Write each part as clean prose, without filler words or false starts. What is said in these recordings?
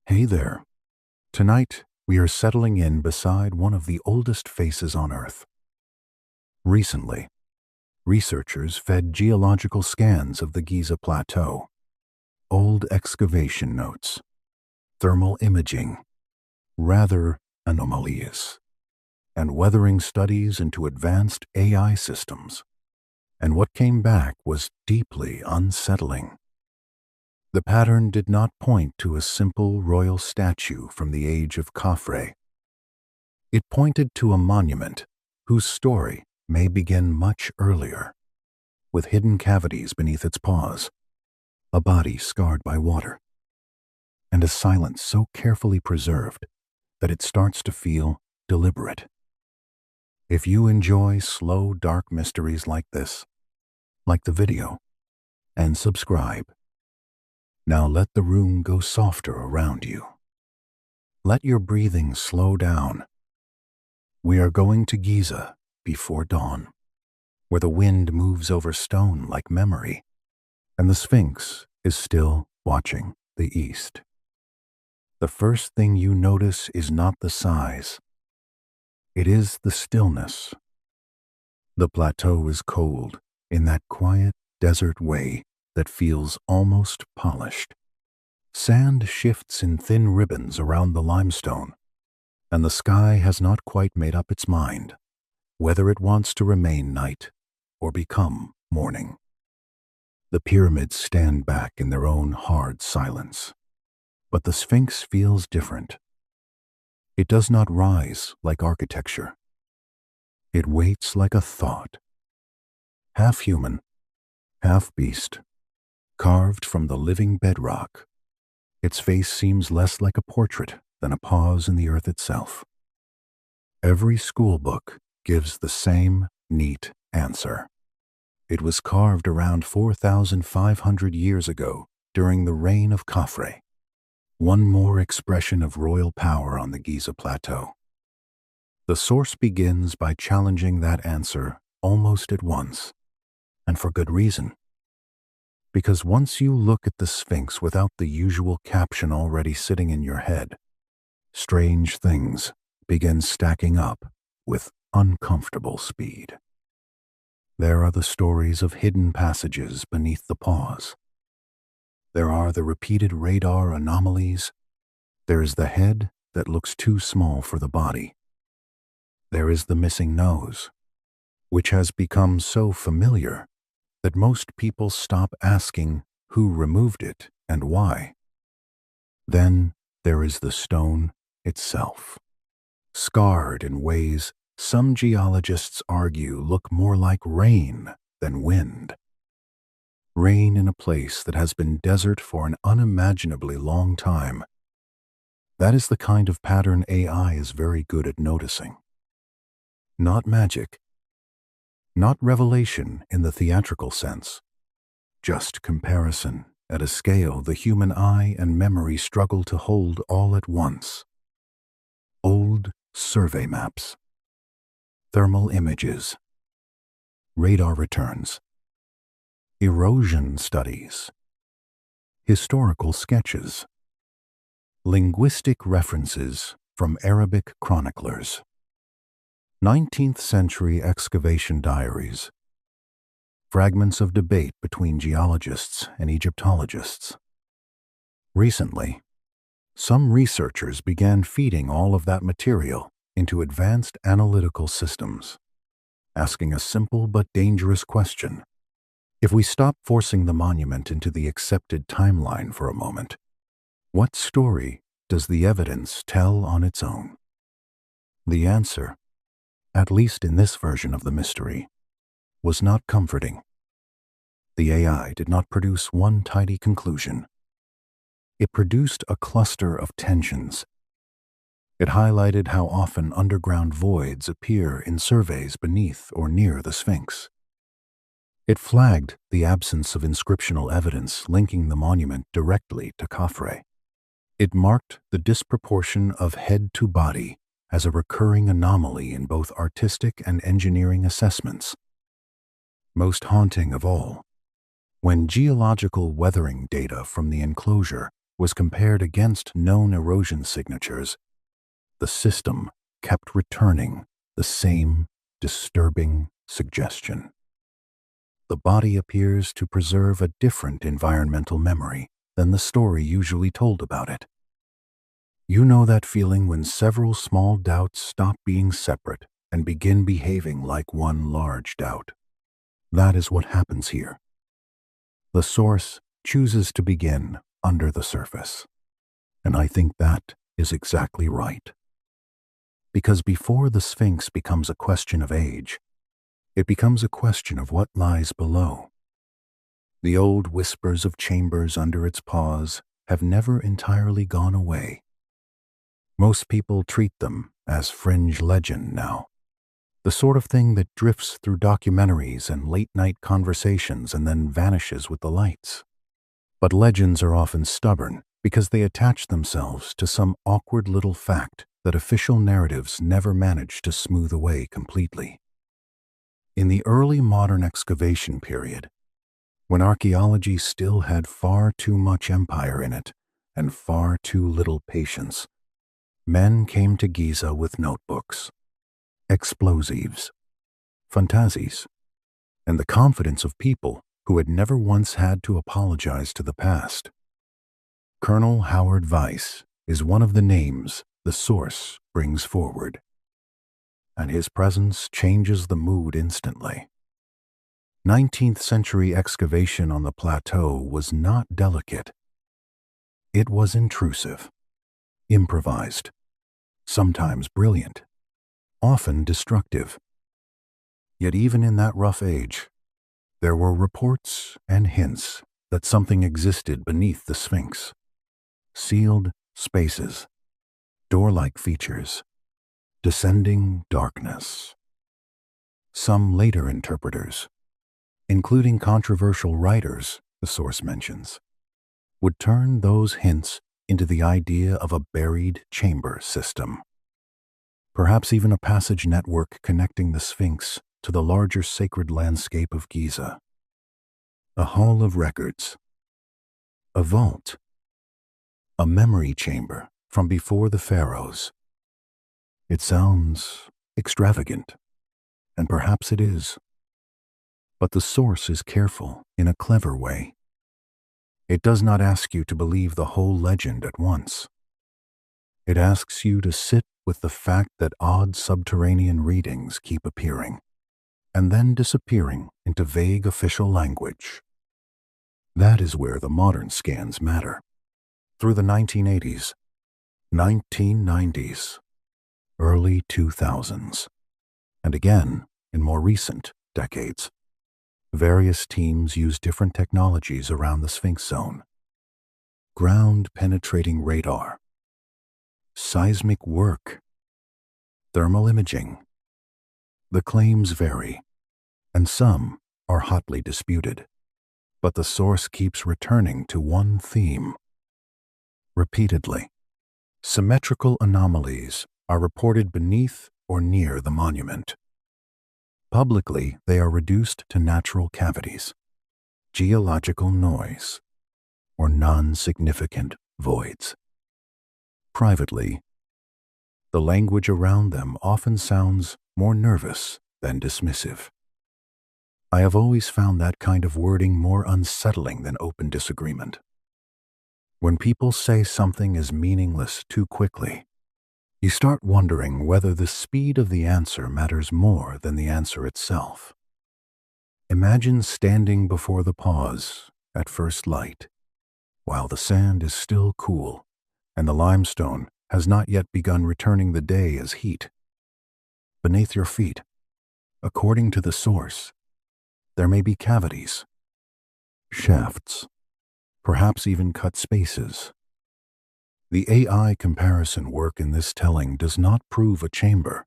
Hey there. Tonight, we are settling in beside one of the oldest faces on Earth. Recently, researchers fed geological scans of the Giza Plateau, old excavation notes, thermal imaging, rather anomalies, and weathering studies into advanced AI systems. And what came back was deeply unsettling. The pattern did not point to a simple royal statue from the age of Khafre. It pointed to a monument whose story may begin much earlier, with hidden cavities beneath its paws, a body scarred by water, and a silence so carefully preserved that it starts to feel deliberate. If you enjoy slow, dark mysteries like this, like the video, and subscribe. Now let the room go softer around you. Let your breathing slow down. We are going to Giza before dawn, where the wind moves over stone like memory, and the Sphinx is still watching the east. The first thing you notice is not the size. It is the stillness. The plateau is cold in that quiet desert way that feels almost polished. Sand shifts in thin ribbons around the limestone, and the sky has not quite made up its mind whether it wants to remain night or become morning. The pyramids stand back in their own hard silence, but the Sphinx feels different. It does not rise like architecture. It waits like a thought, half human, half beast, carved from the living bedrock. Its face seems less like a portrait than a pause in the earth itself. Every school book gives the same neat answer. It was carved around 4,500 years ago during the reign of Khafre. One more expression of royal power on the Giza Plateau. The source begins by challenging that answer almost at once, and for good reason. Because once you look at the Sphinx without the usual caption already sitting in your head, strange things begin stacking up with uncomfortable speed. There are the stories of hidden passages beneath the paws. There are the repeated radar anomalies. There is the head that looks too small for the body. There is the missing nose, which has become so familiar that most people stop asking who removed it and why. Then there is the stone itself, scarred in ways some geologists argue look more like rain than wind. Rain in a place that has been desert for an unimaginably long time. That is the kind of pattern AI is very good at noticing. Not magic. Not revelation in the theatrical sense, just comparison at a scale the human eye and memory struggle to hold all at once. Old survey maps, thermal images, radar returns, erosion studies, historical sketches, linguistic references from Arabic chroniclers, 19th century excavation diaries, fragments of debate between geologists and Egyptologists. Recently, some researchers began feeding all of that material into advanced analytical systems, asking a simple but dangerous question. If we stop forcing the monument into the accepted timeline for a moment, what story does the evidence tell on its own? The answer, at least in this version of the mystery, was not comforting. The AI did not produce one tidy conclusion. It produced a cluster of tensions. It highlighted how often underground voids appear in surveys beneath or near the Sphinx. It flagged the absence of inscriptional evidence linking the monument directly to Khafre. It marked the disproportion of head to body as a recurring anomaly in both artistic and engineering assessments. Most haunting of all, when geological weathering data from the enclosure was compared against known erosion signatures, the system kept returning the same disturbing suggestion. The body appears to preserve a different environmental memory than the story usually told about it. You know that feeling when several small doubts stop being separate and begin behaving like one large doubt. That is what happens here. The source chooses to begin under the surface. And I think that is exactly right. Because before the Sphinx becomes a question of age, it becomes a question of what lies below. The old whispers of chambers under its paws have never entirely gone away. Most people treat them as fringe legend now, the sort of thing that drifts through documentaries and late-night conversations and then vanishes with the lights. But legends are often stubborn because they attach themselves to some awkward little fact that official narratives never manage to smooth away completely. In the early modern excavation period, when archaeology still had far too much empire in it and far too little patience, men came to Giza with notebooks, explosives, fantasies, and the confidence of people who had never once had to apologize to the past. Colonel Howard Weiss is one of the names the source brings forward, and his presence changes the mood instantly. 19th century excavation on the plateau was not delicate. It was intrusive, improvised, sometimes brilliant, often destructive. Yet even in that rough age, there were reports and hints that something existed beneath the Sphinx. Sealed spaces, door-like features, descending darkness. Some later interpreters, including controversial writers, the source mentions, would turn those hints into the idea of a buried chamber system. Perhaps even a passage network connecting the Sphinx to the larger sacred landscape of Giza. A hall of records, a vault, a memory chamber from before the pharaohs. It sounds extravagant, and perhaps it is. But the source is careful in a clever way. It does not ask you to believe the whole legend at once. It asks you to sit with the fact that odd subterranean readings keep appearing, and then disappearing into vague official language. That is where the modern scans matter. Through the 1980s, 1990s, early 2000s, and again in more recent decades, various teams use different technologies around the Sphinx zone. Ground-penetrating radar, seismic work, thermal imaging. The claims vary, and some are hotly disputed, but the source keeps returning to one theme. Repeatedly, symmetrical anomalies are reported beneath or near the monument. Publicly, they are reduced to natural cavities, geological noise, or non-significant voids. Privately, the language around them often sounds more nervous than dismissive. I have always found that kind of wording more unsettling than open disagreement. When people say something is meaningless too quickly, you start wondering whether the speed of the answer matters more than the answer itself. Imagine standing before the paws at first light, while the sand is still cool and the limestone has not yet begun returning the day as heat. Beneath your feet, according to the source, there may be cavities, shafts, perhaps even cut spaces. The AI comparison work in this telling does not prove a chamber,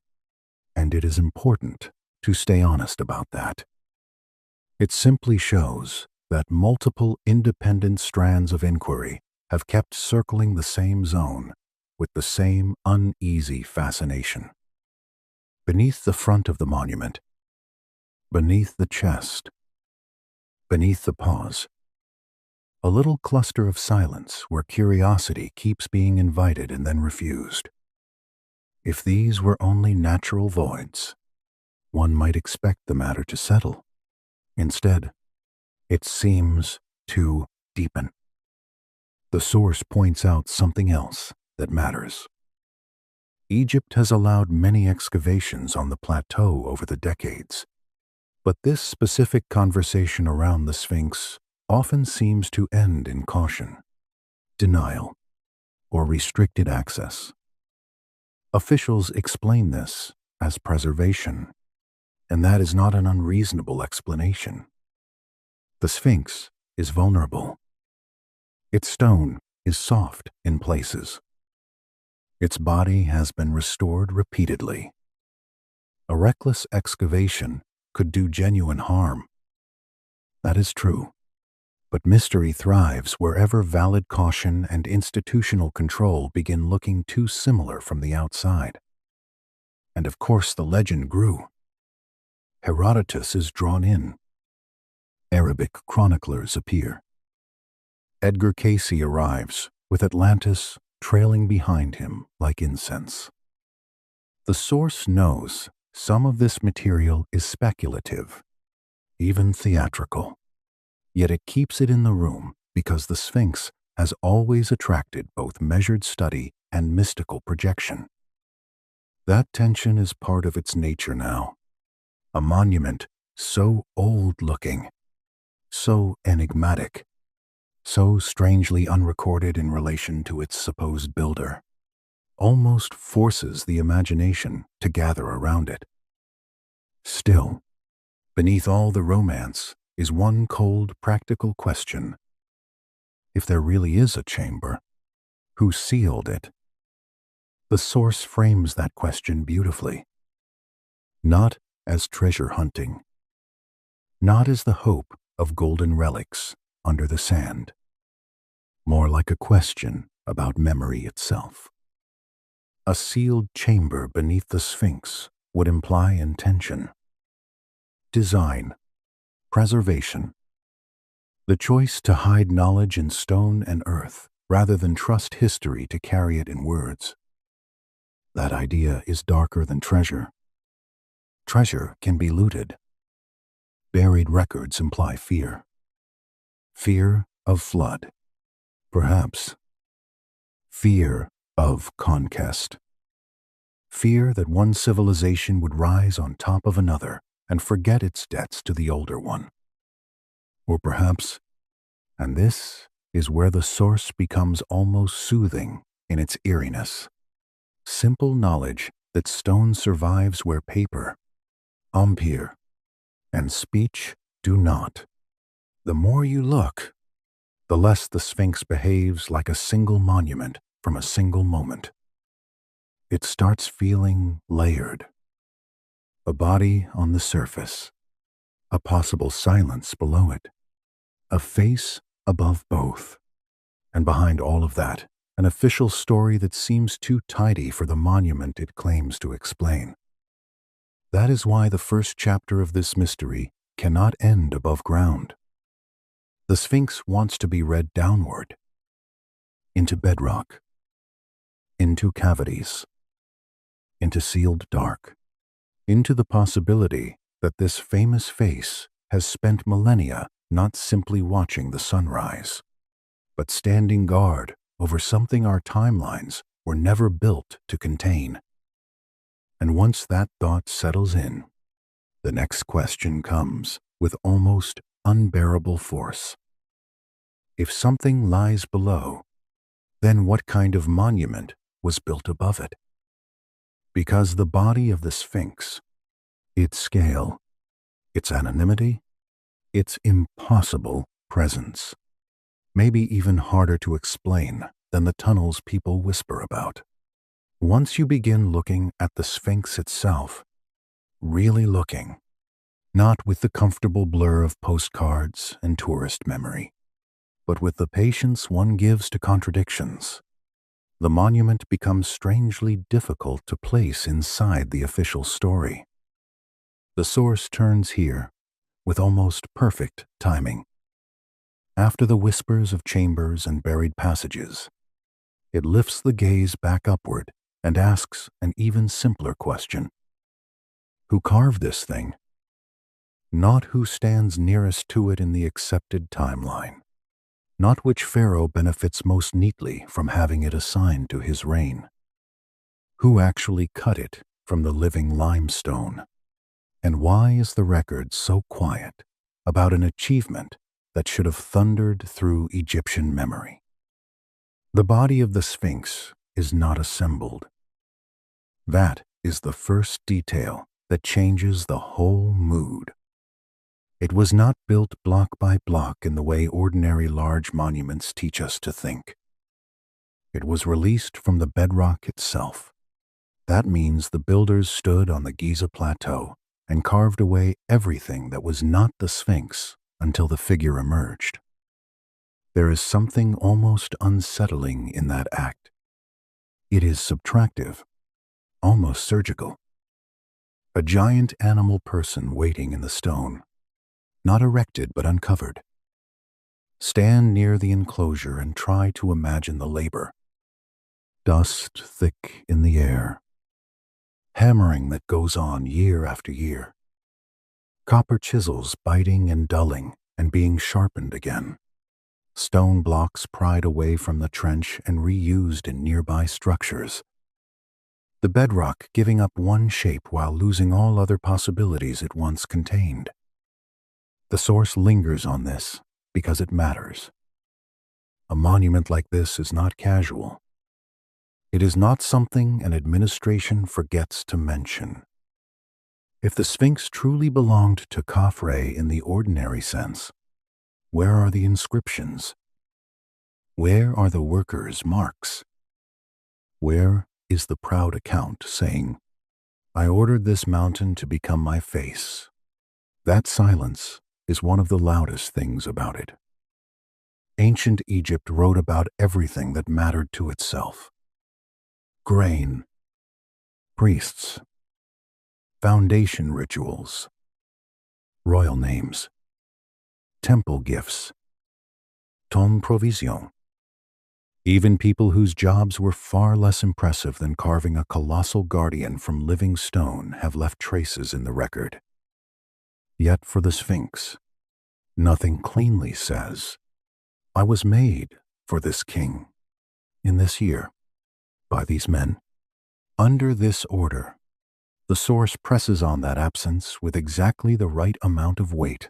and it is important to stay honest about that. It simply shows that multiple independent strands of inquiry have kept circling the same zone with the same uneasy fascination. Beneath the front of the monument, beneath the chest, beneath the paws, a little cluster of silence where curiosity keeps being invited and then refused. If these were only natural voids, one might expect the matter to settle. Instead, it seems to deepen. The source points out something else that matters. Egypt has allowed many excavations on the plateau over the decades, but this specific conversation around the Sphinx often seems to end in caution, denial, or restricted access. Officials explain this as preservation, and that is not an unreasonable explanation. The Sphinx is vulnerable. Its stone is soft in places. Its body has been restored repeatedly. A reckless excavation could do genuine harm. That is true. But mystery thrives wherever valid caution and institutional control begin looking too similar from the outside. And of course the legend grew. Herodotus is drawn in. Arabic chroniclers appear. Edgar Cayce arrives, with Atlantis trailing behind him like incense. The source knows some of this material is speculative, even theatrical, yet it keeps it in the room because the Sphinx has always attracted both measured study and mystical projection. That tension is part of its nature now. A monument so old-looking, so enigmatic, so strangely unrecorded in relation to its supposed builder, almost forces the imagination to gather around it. Still, beneath all the romance is one cold, practical question. If there really is a chamber, who sealed it? The source frames that question beautifully. Not as treasure hunting, not as the hope of golden relics under the sand, more like a question about memory itself. A sealed chamber beneath the Sphinx would imply intention, design, preservation, the choice to hide knowledge in stone and earth rather than trust history to carry it in words. That idea is darker than treasure. Treasure can be looted. Buried records imply fear. Fear of flood, perhaps. Fear of conquest. Fear that one civilization would rise on top of another and forget its debts to the older one. Or perhaps, and this is where the source becomes almost soothing in its eeriness, simple knowledge that stone survives where paper, empire, and speech do not. The more you look, the less the Sphinx behaves like a single monument from a single moment. It starts feeling layered. A body on the surface, a possible silence below it, a face above both, and behind all of that, an official story that seems too tidy for the monument it claims to explain. That is why the first chapter of this mystery cannot end above ground. The Sphinx wants to be read downward, into bedrock, into cavities, into sealed dark, into the possibility that this famous face has spent millennia not simply watching the sunrise, but standing guard over something our timelines were never built to contain. And once that thought settles in, the next question comes with almost unbearable force. If something lies below, then what kind of monument was built above it? Because the body of the Sphinx, its scale, its anonymity, its impossible presence, may be even harder to explain than the tunnels people whisper about. Once you begin looking at the Sphinx itself, really looking, not with the comfortable blur of postcards and tourist memory, but with the patience one gives to contradictions, the monument becomes strangely difficult to place inside the official story. The source turns here with almost perfect timing. After the whispers of chambers and buried passages, it lifts the gaze back upward and asks an even simpler question. Who carved this thing? Not who stands nearest to it in the accepted timeline. Not which pharaoh benefits most neatly from having it assigned to his reign. Who actually cut it from the living limestone? And why is the record so quiet about an achievement that should have thundered through Egyptian memory? The body of the Sphinx is not assembled. That is the first detail that changes the whole mood. It was not built block by block in the way ordinary large monuments teach us to think. It was released from the bedrock itself. That means the builders stood on the Giza Plateau and carved away everything that was not the Sphinx until the figure emerged. There is something almost unsettling in that act. It is subtractive, almost surgical. A giant animal person waiting in the stone, not erected but uncovered. Stand near the enclosure and try to imagine the labor. Dust thick in the air. Hammering that goes on year after year. Copper chisels biting and dulling and being sharpened again. Stone blocks pried away from the trench and reused in nearby structures. The bedrock giving up one shape while losing all other possibilities it once contained. The source lingers on this because it matters. A monument like this is not casual. It is not something an administration forgets to mention. If the Sphinx truly belonged to Khafre in the ordinary sense, where are the inscriptions? Where are the workers' marks? Where is the proud account saying, I ordered this mountain to become my face? That silence is one of the loudest things about it. Ancient Egypt wrote about everything that mattered to itself. Grain, priests, foundation rituals, royal names, temple gifts, ton provision. Even people whose jobs were far less impressive than carving a colossal guardian from living stone have left traces in the record. Yet for the Sphinx, nothing cleanly says, I was made for this king, in this year, by these men. Under this order, the source presses on that absence with exactly the right amount of weight.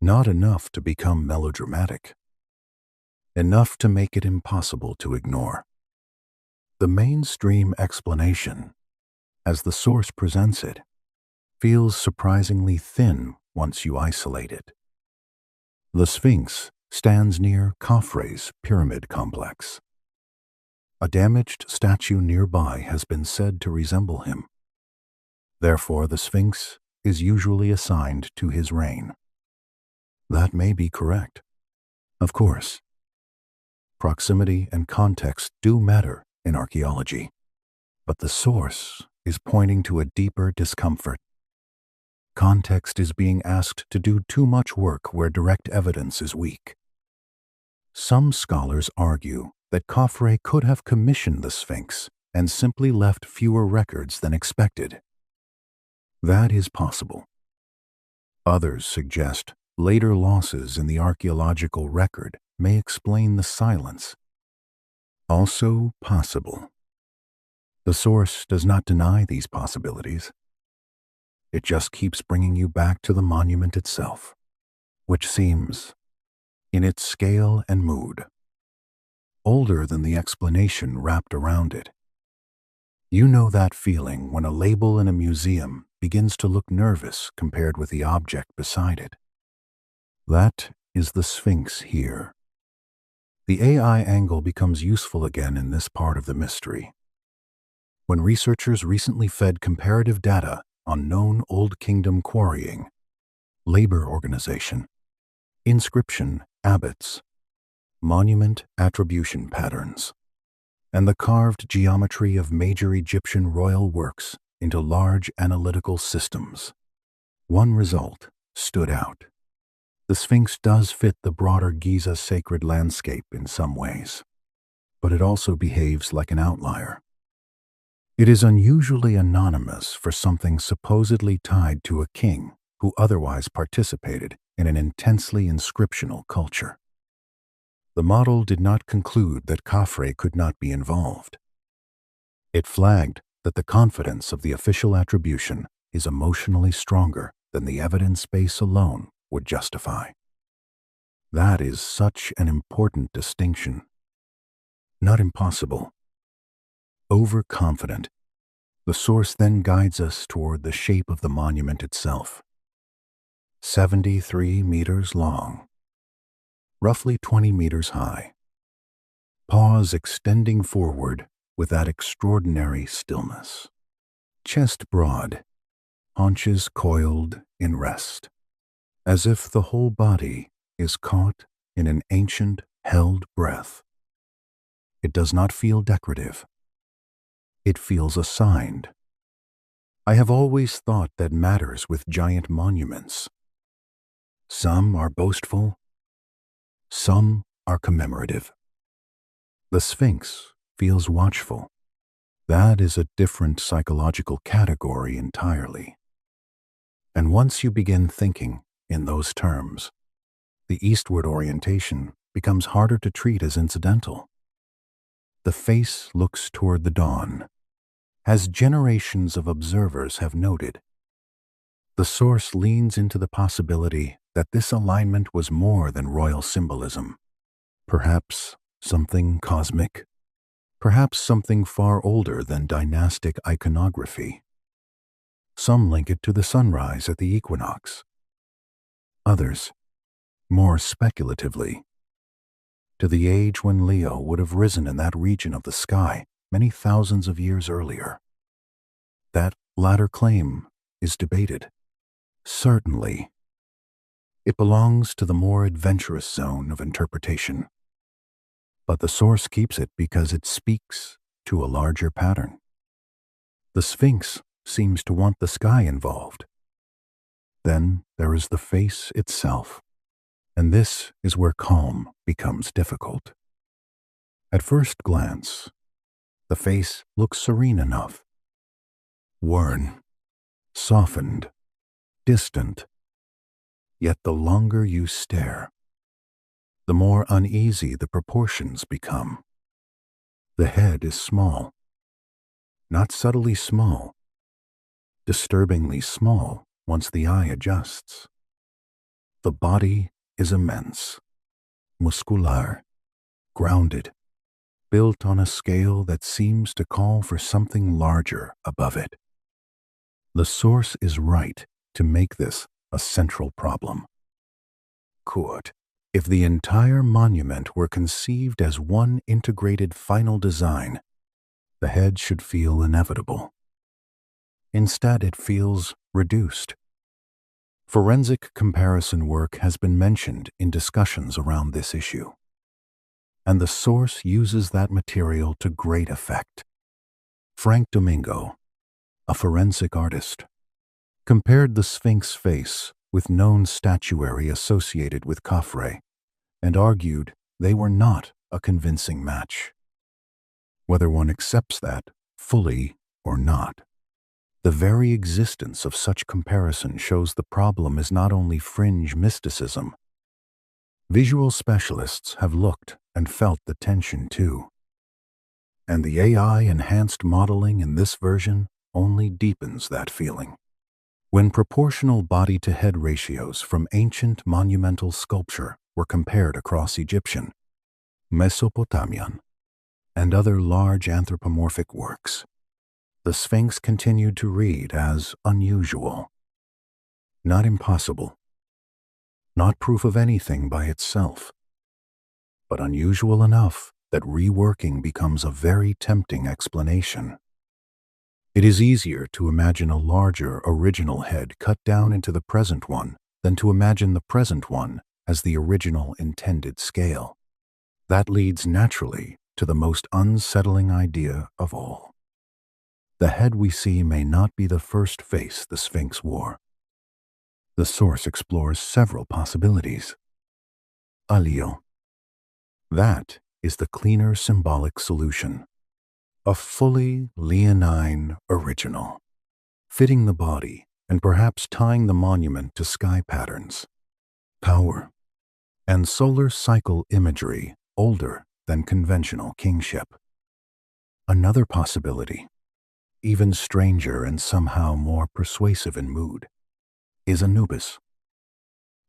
Not enough to become melodramatic. Enough to make it impossible to ignore. The mainstream explanation, as the source presents it, feels surprisingly thin once you isolate it. The Sphinx stands near Khafre's pyramid complex. A damaged statue nearby has been said to resemble him. Therefore, the Sphinx is usually assigned to his reign. That may be correct. Of course, proximity and context do matter in archaeology, but the source is pointing to a deeper discomfort. Context is being asked to do too much work where direct evidence is weak. Some scholars argue that Khafre could have commissioned the Sphinx and simply left fewer records than expected. That is possible. Others suggest later losses in the archaeological record may explain the silence. Also possible. The source does not deny these possibilities. It just keeps bringing you back to the monument itself, which seems, in its scale and mood, older than the explanation wrapped around it. You know that feeling when a label in a museum begins to look nervous compared with the object beside it. That is the Sphinx here. The AI angle becomes useful again in this part of the mystery. When researchers recently fed comparative data on known Old Kingdom quarrying, labor organization, inscription abbots, monument attribution patterns, and the carved geometry of major Egyptian royal works into large analytical systems, one result stood out. The Sphinx does fit the broader Giza sacred landscape in some ways, but it also behaves like an outlier. It is unusually anonymous for something supposedly tied to a king who otherwise participated in an intensely inscriptional culture. The model did not conclude that Khafre could not be involved. It flagged that the confidence of the official attribution is emotionally stronger than the evidence base alone would justify. That is such an important distinction. Not impossible. Overconfident. The source then guides us toward the shape of the monument itself. 73 meters long, roughly 20 meters high. Paws extending forward with that extraordinary stillness. Chest broad, haunches coiled in rest, as if the whole body is caught in an ancient held breath. It does not feel decorative. It feels assigned. I have always thought that matters with giant monuments. Some are boastful, some are commemorative. The Sphinx feels watchful. That is a different psychological category entirely. And once you begin thinking in those terms, the eastward orientation becomes harder to treat as incidental. The face looks toward the dawn, as generations of observers have noted. The source leans into the possibility that this alignment was more than royal symbolism, perhaps something cosmic, perhaps something far older than dynastic iconography. Some link it to the sunrise at the equinox. Others, more speculatively, to the age when Leo would have risen in that region of the sky many thousands of years earlier. That latter claim is debated. Certainly, it belongs to the more adventurous zone of interpretation. But the source keeps it because it speaks to a larger pattern. The Sphinx seems to want the sky involved. Then there is the face itself, and this is where calm becomes difficult. At first glance, the face looks serene enough. Worn, softened, distant. Yet the longer you stare, the more uneasy the proportions become. The head is small, not subtly small, disturbingly small once the eye adjusts. The body is immense, muscular, grounded, built on a scale that seems to call for something larger above it. The source is right to make this a central problem. Quote, if the entire monument were conceived as one integrated final design, the head should feel inevitable. Instead, it feels reduced. Forensic comparison work has been mentioned in discussions around this issue, and the source uses that material to great effect. Frank Domingo, a forensic artist, compared the Sphinx face with known statuary associated with Khafre and argued they were not a convincing match. Whether one accepts that fully or not, the very existence of such comparison shows the problem is not only fringe mysticism. Visual specialists have looked and felt the tension too. And the AI-enhanced modeling in this version only deepens that feeling. When proportional body-to-head ratios from ancient monumental sculpture were compared across Egyptian, Mesopotamian, and other large anthropomorphic works, the Sphinx continued to read as unusual, not impossible, not proof of anything by itself, but unusual enough that reworking becomes a very tempting explanation. It is easier to imagine a larger original head cut down into the present one than to imagine the present one as the original intended scale. That leads naturally to the most unsettling idea of all. The head we see may not be the first face the Sphinx wore. The source explores several possibilities. Alio. That is the cleaner symbolic solution. A fully leonine original, fitting the body and perhaps tying the monument to sky patterns, power, and solar cycle imagery older than conventional kingship. Another possibility, even stranger and somehow more persuasive in mood, is Anubis.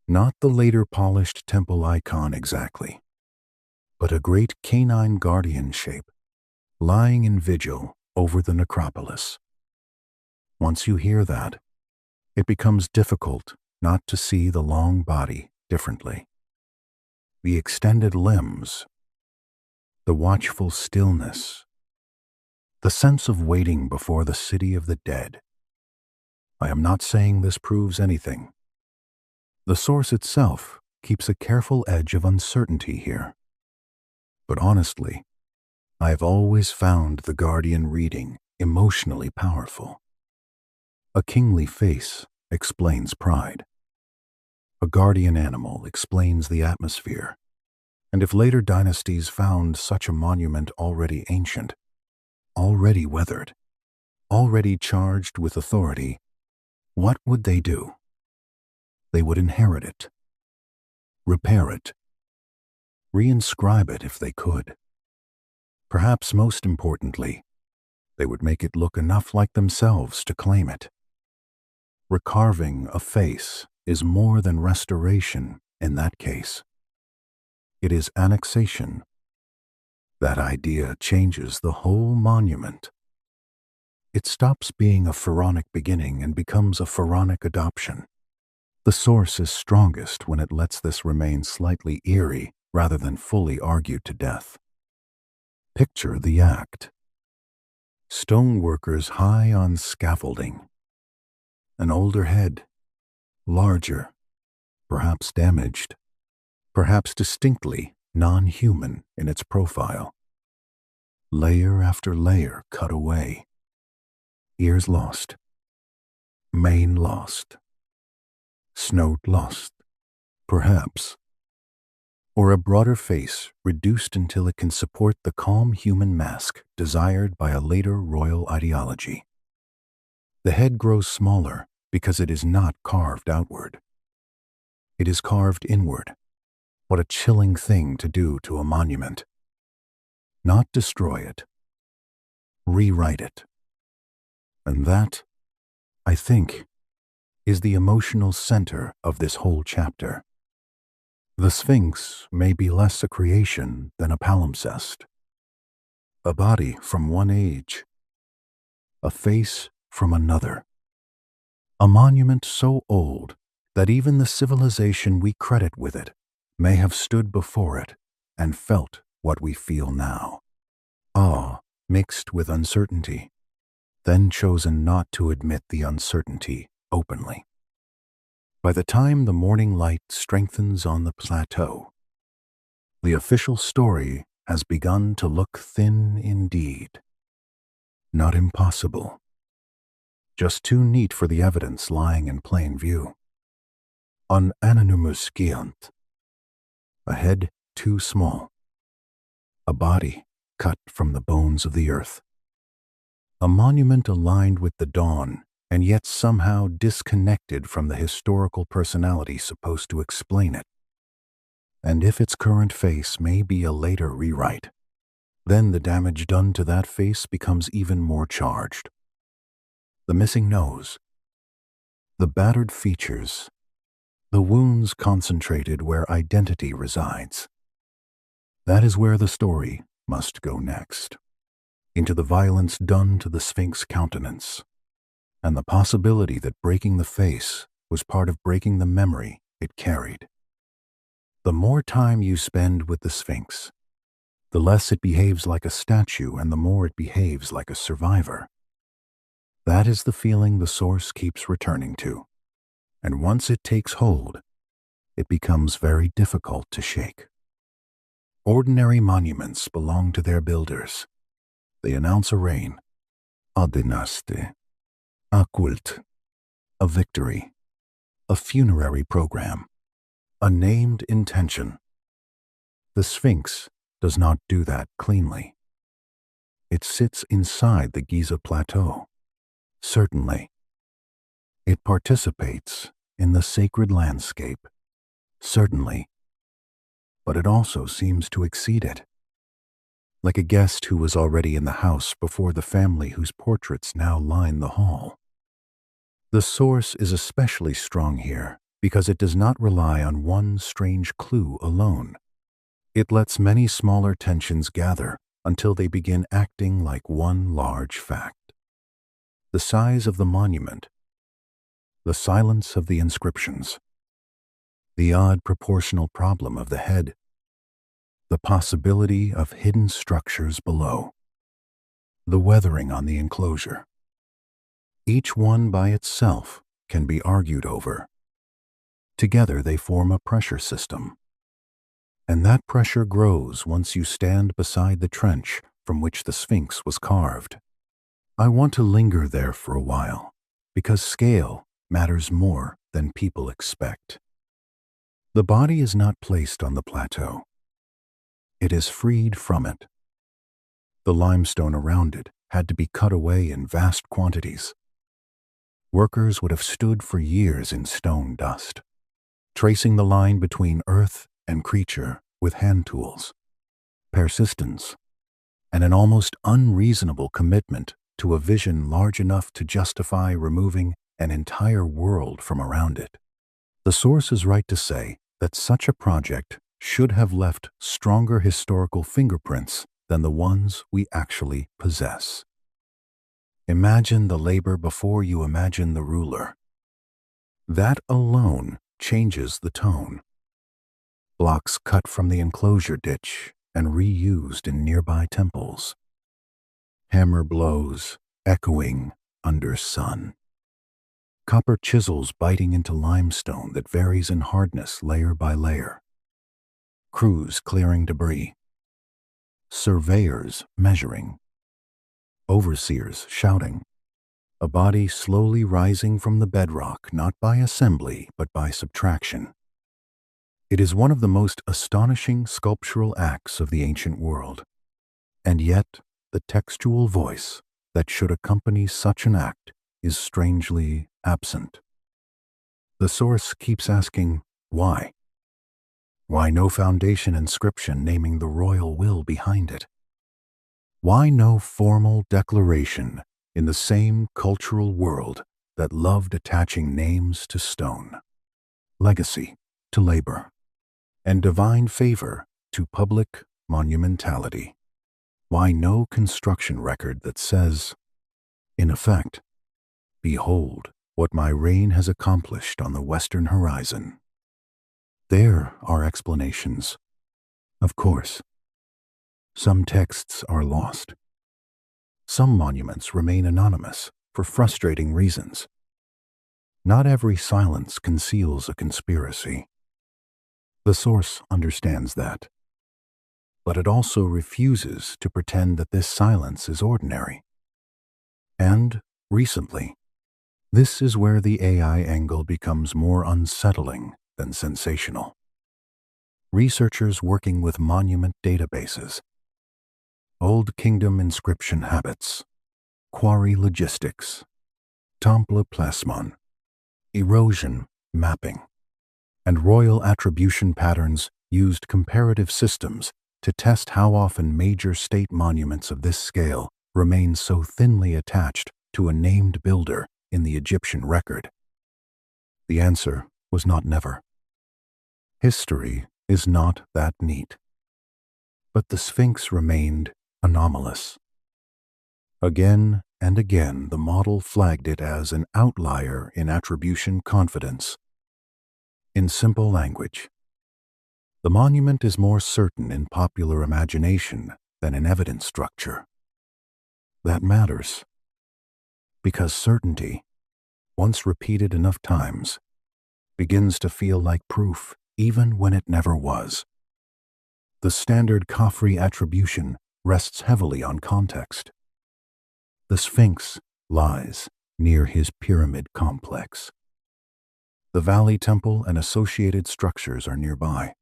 Not the later polished temple icon exactly, but a great canine guardian shape, lying in vigil over the necropolis. Once you hear that, it becomes difficult not to see the long body differently. The extended limbs, the watchful stillness, the sense of waiting before the city of the dead. I am not saying this proves anything. The source itself keeps a careful edge of uncertainty here. But honestly, I have always found the guardian reading emotionally powerful. A kingly face explains pride. A guardian animal explains the atmosphere. And if later dynasties found such a monument already ancient, already weathered, already charged with authority, what would they do? They would inherit it, repair it, reinscribe it if they could. Perhaps most importantly, they would make it look enough like themselves to claim it. Recarving a face is more than restoration in that case. It is annexation. That idea changes the whole monument. It stops being a pharaonic beginning and becomes a pharaonic adoption. The source is strongest when it lets this remain slightly eerie rather than fully argued to death. Picture the act. Stoneworkers high on scaffolding. An older head, larger, perhaps damaged, perhaps distinctly non-human in its profile. Layer after layer cut away. Ears lost. Mane lost. Snout lost, perhaps. Or a broader face reduced until it can support the calm human mask desired by a later royal ideology. The head grows smaller because it is not carved outward. It is carved inward. What a chilling thing to do to a monument. Not destroy it. Rewrite it. And that, I think, is the emotional center of this whole chapter. The Sphinx may be less a creation than a palimpsest. A body from one age. A face from another. A monument so old that even the civilization we credit with it may have stood before it and felt what we feel now. Awe mixed with uncertainty, then chosen not to admit the uncertainty openly. By the time the morning light strengthens on the plateau, the official story has begun to look thin indeed. Not impossible. Just too neat for the evidence lying in plain view. An anonymous giant. A head too small. A body cut from the bones of the earth. A monument aligned with the dawn and yet somehow disconnected from the historical personality supposed to explain it. And if its current face may be a later rewrite, then the damage done to that face becomes even more charged. The missing nose, the battered features, the wounds concentrated where identity resides. That is where the story must go next, into the violence done to the Sphinx countenance, and the possibility that breaking the face was part of breaking the memory it carried. The more time you spend with the Sphinx, the less it behaves like a statue and the more it behaves like a survivor. That is the feeling the source keeps returning to, and once it takes hold, it becomes very difficult to shake. Ordinary monuments belong to their builders. They announce a reign, a dynasty, a culte, a victory. a funerary program, a named intention. The Sphinx does not do that cleanly. It sits inside the Giza Plateau. Certainly. It participates in the sacred landscape. Certainly. But it also seems to exceed it. Like a guest who was already in the house before the family whose portraits now line the hall. The source is especially strong here because it does not rely on one strange clue alone. It lets many smaller tensions gather until they begin acting like one large fact. The size of the monument, the silence of the inscriptions, the odd proportional problem of the head, the possibility of hidden structures below, the weathering on the enclosure. Each one by itself can be argued over. Together they form a pressure system. And that pressure grows once you stand beside the trench from which the Sphinx was carved. I want to linger there for a while, because scale matters more than people expect. The body is not placed on the plateau. It is freed from it. The limestone around it had to be cut away in vast quantities. Workers would have stood for years in stone dust, tracing the line between earth and creature with hand tools, persistence, and an almost unreasonable commitment to a vision large enough to justify removing an entire world from around it. The source is right to say that such a project should have left stronger historical fingerprints than the ones we actually possess. Imagine the labor before you imagine the ruler. That alone changes the tone. Blocks cut from the enclosure ditch and reused in nearby temples. Hammer blows echoing under sun. Copper chisels biting into limestone that varies in hardness layer by layer. Crews clearing debris. Surveyors measuring. Overseers shouting. A body slowly rising from the bedrock not by assembly but by subtraction. It is one of the most astonishing sculptural acts of the ancient world. And yet, the textual voice that should accompany such an act is strangely absent. The source keeps asking, why? Why no foundation inscription naming the royal will behind it? Why no formal declaration in the same cultural world that loved attaching names to stone, legacy to labor, and divine favor to public monumentality? Why no construction record that says, in effect, behold what my reign has accomplished on the western horizon? There are explanations, of course. Some texts are lost. Some monuments remain anonymous for frustrating reasons. Not every silence conceals a conspiracy. The source understands that. But it also refuses to pretend that this silence is ordinary. And, recently, this is where the AI angle becomes more unsettling than sensational. Researchers working with monument databases, Old Kingdom inscription habits, quarry logistics, temple plasmon, erosion mapping, and royal attribution patterns used comparative systems to test how often major state monuments of this scale remain so thinly attached to a named builder in the Egyptian record. The answer was not never. History is not that neat. But the Sphinx remained anomalous. Again and again, the model flagged it as an outlier in attribution confidence. In simple language, the monument is more certain in popular imagination than in evidence structure. That matters, because certainty, once repeated enough times, begins to feel like proof even when it never was. The standard Khafre attribution rests heavily on context. The Sphinx lies near his pyramid complex. The Valley Temple and associated structures are nearby.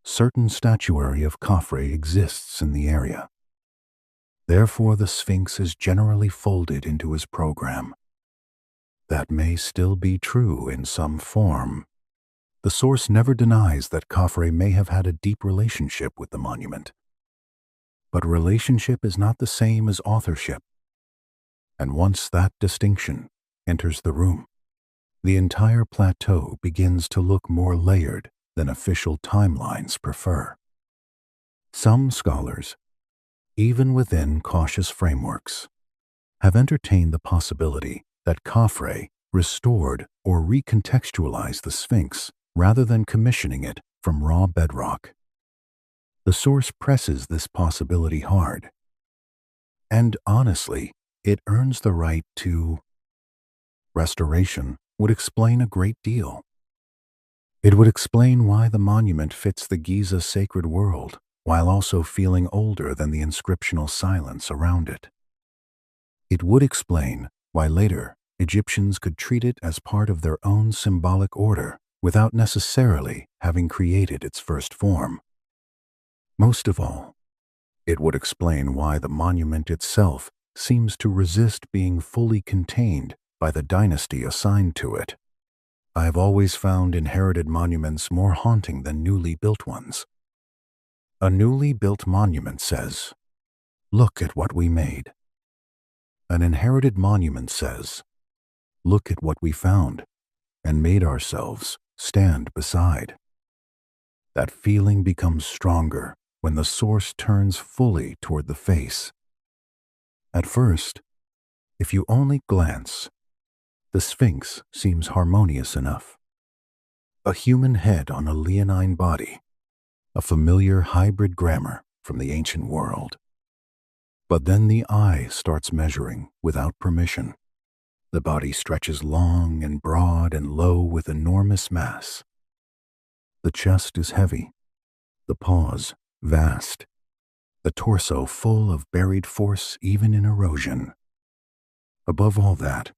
Certain statuary of Khafre exists in the area. Therefore, the Sphinx is generally folded into his program. That may still be true in some form. The source never denies that Khafre may have had a deep relationship with the monument. But relationship is not the same as authorship. And once that distinction enters the room, the entire plateau begins to look more layered than official timelines prefer. Some scholars, even within cautious frameworks, have entertained the possibility that Khafre restored or recontextualized the Sphinx rather than commissioning it from raw bedrock. The source presses this possibility hard. And honestly, it earns the right to. Restoration would explain a great deal. It would explain why the monument fits the Giza sacred world, while also feeling older than the inscriptional silence around it. It would explain why later Egyptians could treat it as part of their own symbolic order without necessarily having created its first form. Most of all, it would explain why the monument itself seems to resist being fully contained by the dynasty assigned to it. I have always found inherited monuments more haunting than newly built ones. A newly built monument says, "Look at what we made." An inherited monument says, "Look at what we found and made ourselves stand beside." That feeling becomes stronger when the source turns fully toward the face. At first, if you only glance, the Sphinx seems harmonious enough. A human head on a leonine body, a familiar hybrid grammar from the ancient world. But then the eye starts measuring without permission. The body stretches long and broad and low with enormous mass. The chest is heavy, the paws vast, the torso full of buried force even in erosion. Above all that,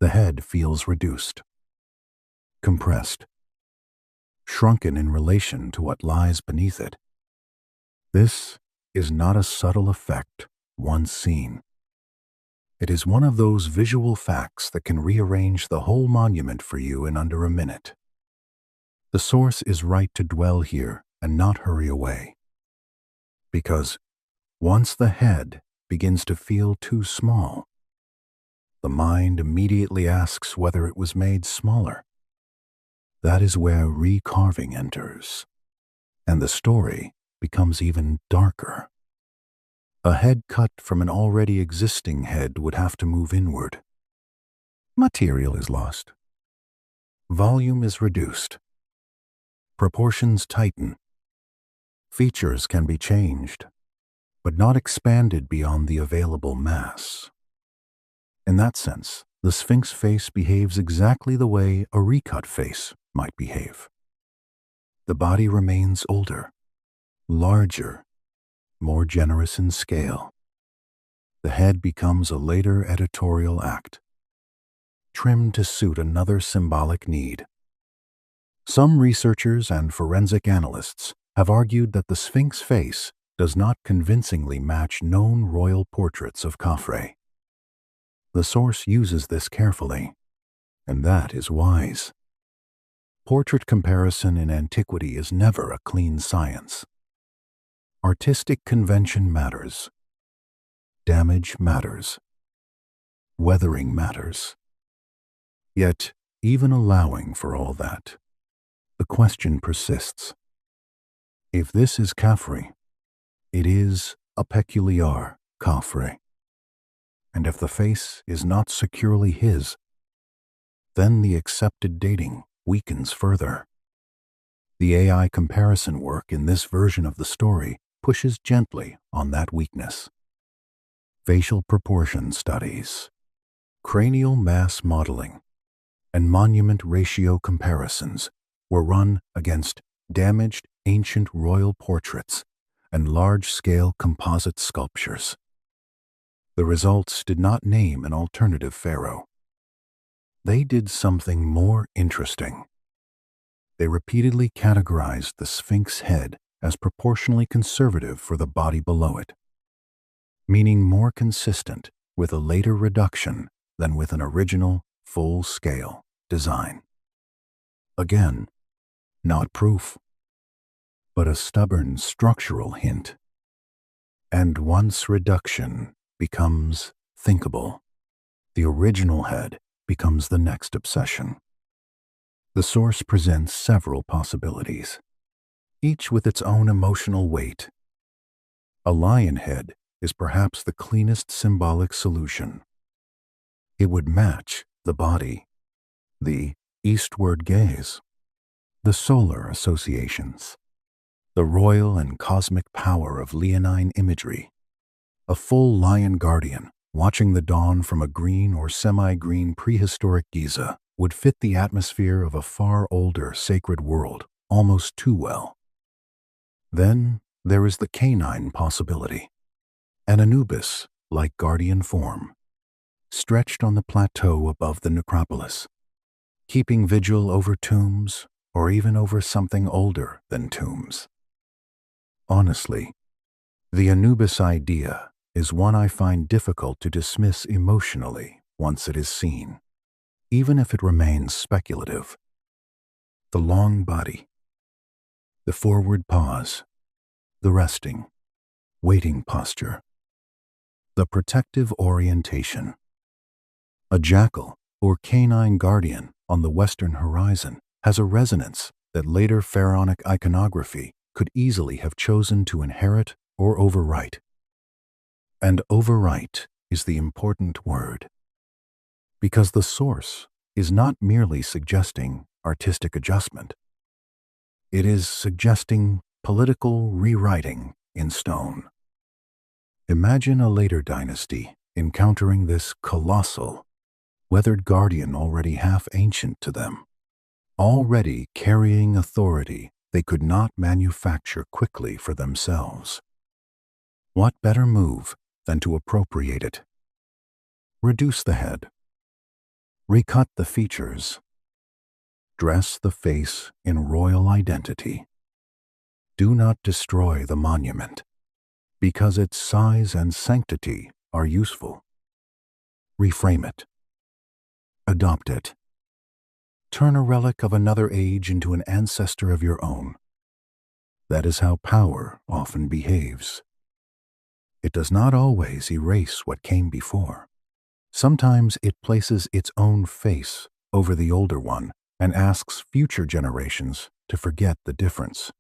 the head feels reduced, compressed, shrunken in relation to what lies beneath it. This is not a subtle effect once seen. It is one of those visual facts that can rearrange the whole monument for you in under a minute. The source is right to dwell here and not hurry away. Because once the head begins to feel too small, the mind immediately asks whether it was made smaller. That is where recarving enters, and the story becomes even darker. A head cut from an already existing head would have to move inward. Material is lost. Volume is reduced. Proportions tighten. Features can be changed, but not expanded beyond the available mass. In that sense, the Sphinx face behaves exactly the way a recut face might behave. The body remains older, larger, more generous in scale. The head becomes a later editorial act, trimmed to suit another symbolic need. Some researchers and forensic analysts have argued that the Sphinx face does not convincingly match known royal portraits of Khafre. The source uses this carefully, and that is wise. Portrait comparison in antiquity is never a clean science. Artistic convention matters. Damage matters. Weathering matters. Yet, even allowing for all that, the question persists. If this is Khafre, it is a peculiar Khafre. And if the face is not securely his, then the accepted dating weakens further. The AI comparison work in this version of the story pushes gently on that weakness. Facial proportion studies, cranial mass modeling, and monument ratio comparisons were run against damaged ancient royal portraits and large-scale composite sculptures. The results did not name an alternative pharaoh. They did something more interesting. They repeatedly categorized the Sphinx head as proportionally conservative for the body below it, meaning more consistent with a later reduction than with an original, full-scale design. Again, not proof, but a stubborn structural hint. And once reduction becomes thinkable, the original head becomes the next obsession. The source presents several possibilities, each with its own emotional weight. A lion head is perhaps the cleanest symbolic solution. It would match the body, the eastward gaze, the solar associations, the royal and cosmic power of leonine imagery. A full lion guardian watching the dawn from a green or semi-green prehistoric Giza would fit the atmosphere of a far older sacred world almost too well. Then there is the canine possibility, an Anubis-like guardian form, stretched on the plateau above the necropolis, keeping vigil over tombs or even over something older than tombs. Honestly, the Anubis idea is one I find difficult to dismiss emotionally once it is seen, even if it remains speculative. The long body, the forward paws, the resting, waiting posture, the protective orientation. A jackal or canine guardian on the western horizon has a resonance that later pharaonic iconography could easily have chosen to inherit or overwrite. And overwrite is the important word, because the source is not merely suggesting artistic adjustment. It is suggesting political rewriting in stone. Imagine a later dynasty encountering this colossal, weathered guardian already half ancient to them, already carrying authority they could not manufacture quickly for themselves. What better move than to appropriate it? Reduce the head, recut the features, dress the face in royal identity. Do not destroy the monument, because its size and sanctity are useful. Reframe it. Adopt it. Turn a relic of another age into an ancestor of your own. That is how power often behaves. It does not always erase what came before. Sometimes it places its own face over the older one and asks future generations to forget the difference.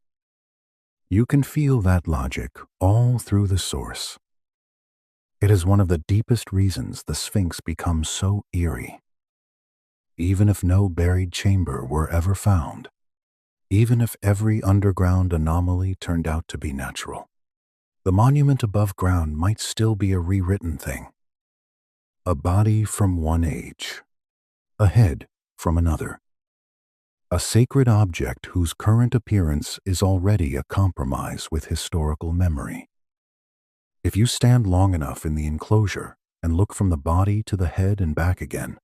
You can feel that logic all through the source. It is one of the deepest reasons the Sphinx becomes so eerie. Even if no buried chamber were ever found, even if every underground anomaly turned out to be natural, the monument above ground might still be a rewritten thing. A body from one age, a head from another. A sacred object whose current appearance is already a compromise with historical memory. If you stand long enough in the enclosure and look from the body to the head and back again,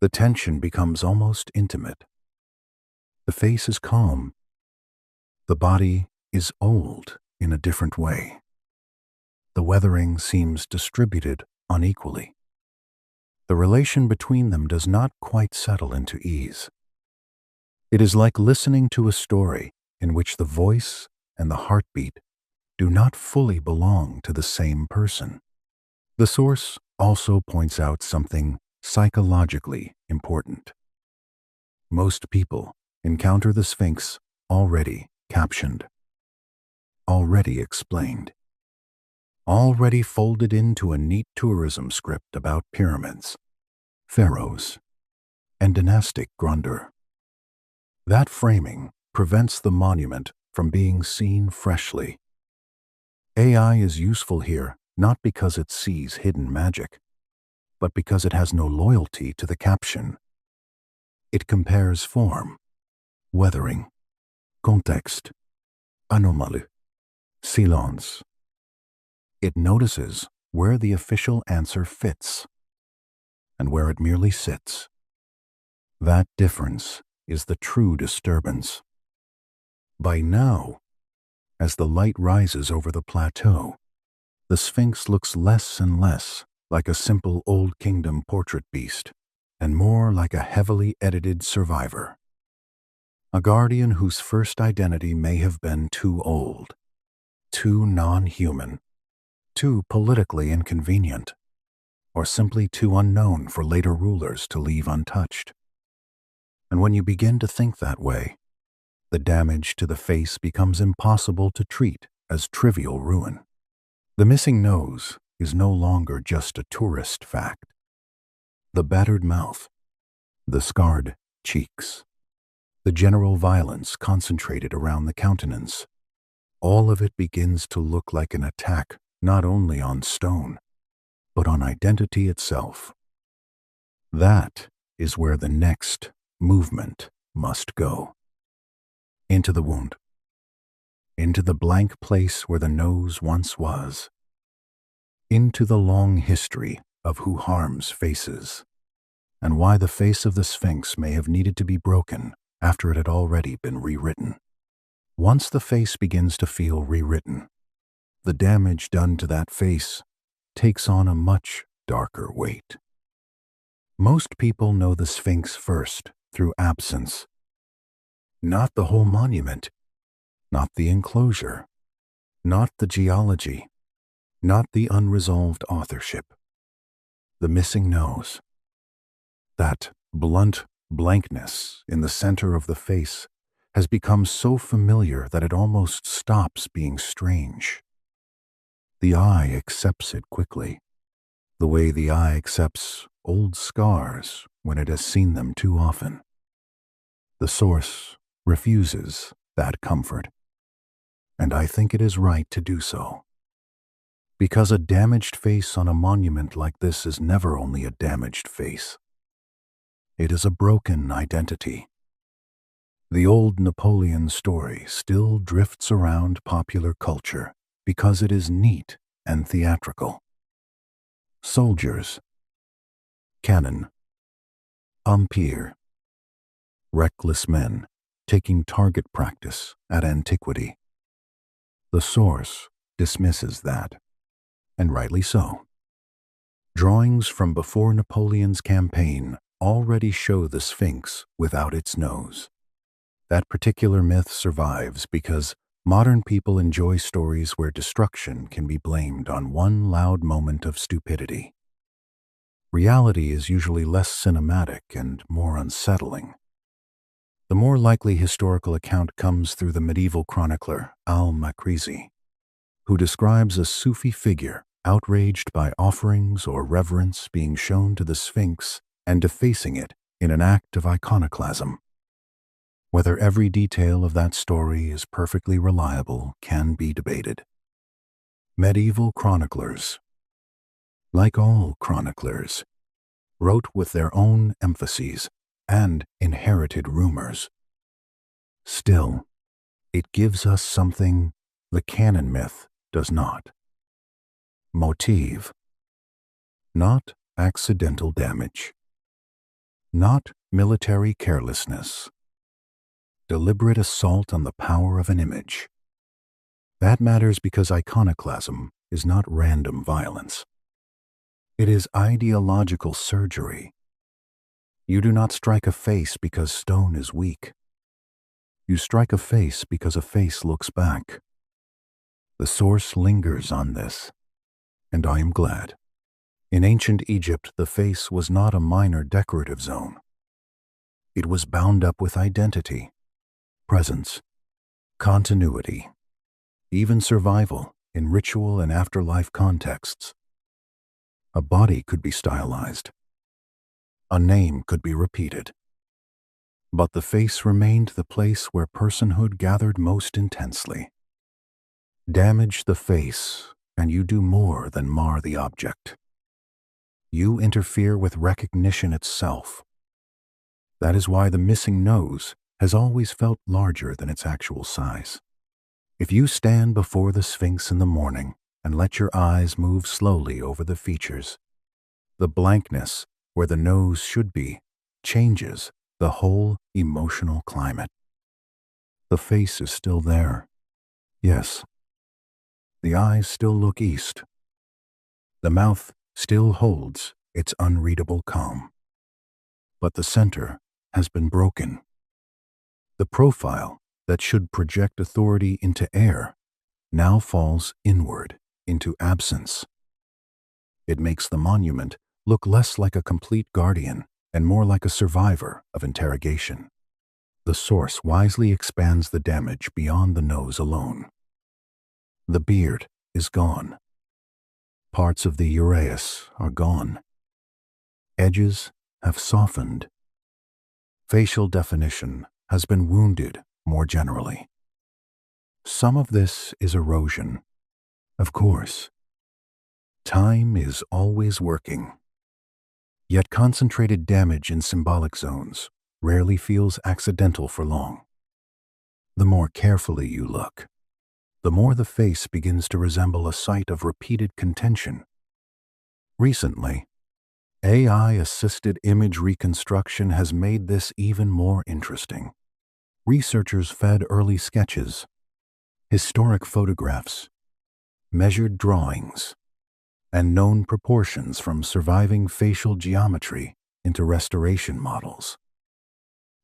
the tension becomes almost intimate. The face is calm. The body is old in a different way. The weathering seems distributed unequally. The relation between them does not quite settle into ease. It is like listening to a story in which the voice and the heartbeat do not fully belong to the same person. The source also points out something psychologically important. Most people encounter the Sphinx already captioned, already explained, already folded into a neat tourism script about pyramids, pharaohs, and dynastic grandeur. That framing prevents the monument from being seen freshly. AI is useful here not because it sees hidden magic, but because it has no loyalty to the caption. It compares form, weathering, context, anomalie, silence. It notices where the official answer fits and where it merely sits. That difference is the true disturbance. By now, as the light rises over the plateau, the Sphinx looks less and less like a simple Old Kingdom portrait beast, and more like a heavily edited survivor. A guardian whose first identity may have been too old, too non-human, too politically inconvenient, or simply too unknown for later rulers to leave untouched. And when you begin to think that way, the damage to the face becomes impossible to treat as trivial ruin. The missing nose is no longer just a tourist fact. The battered mouth, the scarred cheeks, the general violence concentrated around the countenance, all of it begins to look like an attack not only on stone, but on identity itself. That is where the next movement must go. Into the wound. Into the blank place where the nose once was. Into the long history of who harms faces, and why the face of the Sphinx may have needed to be broken after it had already been rewritten. Once the face begins to feel rewritten, the damage done to that face takes on a much darker weight. Most people know the Sphinx first through absence. Not the whole monument, not the enclosure, not the geology, not the unresolved authorship. The missing nose. That blunt blankness in the center of the face has become so familiar that it almost stops being strange. The eye accepts it quickly, the way the eye accepts old scars when it has seen them too often. The source refuses that comfort, and I think it is right to do so. Because a damaged face on a monument like this is never only a damaged face. It is a broken identity. The old Napoleon story still drifts around popular culture because it is neat and theatrical. Soldiers, cannon, empire, reckless men taking target practice at antiquity. The source dismisses that, and rightly so. Drawings from before Napoleon's campaign already show the Sphinx without its nose. That particular myth survives because modern people enjoy stories where destruction can be blamed on one loud moment of stupidity. Reality is usually less cinematic and more unsettling. The more likely historical account comes through the medieval chronicler al-Makrizi, who describes a Sufi figure outraged by offerings or reverence being shown to the Sphinx and defacing it in an act of iconoclasm. Whether every detail of that story is perfectly reliable can be debated. Medieval chroniclers, like all chroniclers, wrote with their own emphases and inherited rumors. Still, it gives us something the canon myth does not. Motive. Not accidental damage. Not military carelessness. Deliberate assault on the power of an image. That matters because iconoclasm is not random violence. It is ideological surgery. You do not strike a face because stone is weak. You strike a face because a face looks back. The source lingers on this, and I am glad. In ancient Egypt, the face was not a minor decorative zone. It was bound up with identity, presence, continuity, even survival in ritual and afterlife contexts. A body could be stylized. A name could be repeated. But the face remained the place where personhood gathered most intensely. Damage the face, and you do more than mar the object. You interfere with recognition itself. That is why the missing nose has always felt larger than its actual size. If you stand before the Sphinx in the morning and let your eyes move slowly over the features, the blankness where the nose should be changes the whole emotional climate. The face is still there. Yes. The eyes still look east. The mouth still holds its unreadable calm. But the center has been broken. The profile that should project authority into air now falls inward into absence. It makes the monument look less like a complete guardian and more like a survivor of interrogation. The source wisely expands the damage beyond the nose alone. The beard is gone. Parts of the uraeus are gone. Edges have softened. Facial definition has been wounded more generally. Some of this is erosion. Of course. Time is always working. Yet concentrated damage in symbolic zones rarely feels accidental for long. The more carefully you look, the more the face begins to resemble a site of repeated contention. Recently, AI-assisted image reconstruction has made this even more interesting. Researchers fed early sketches, historic photographs, measured drawings, and known proportions from surviving facial geometry into restoration models.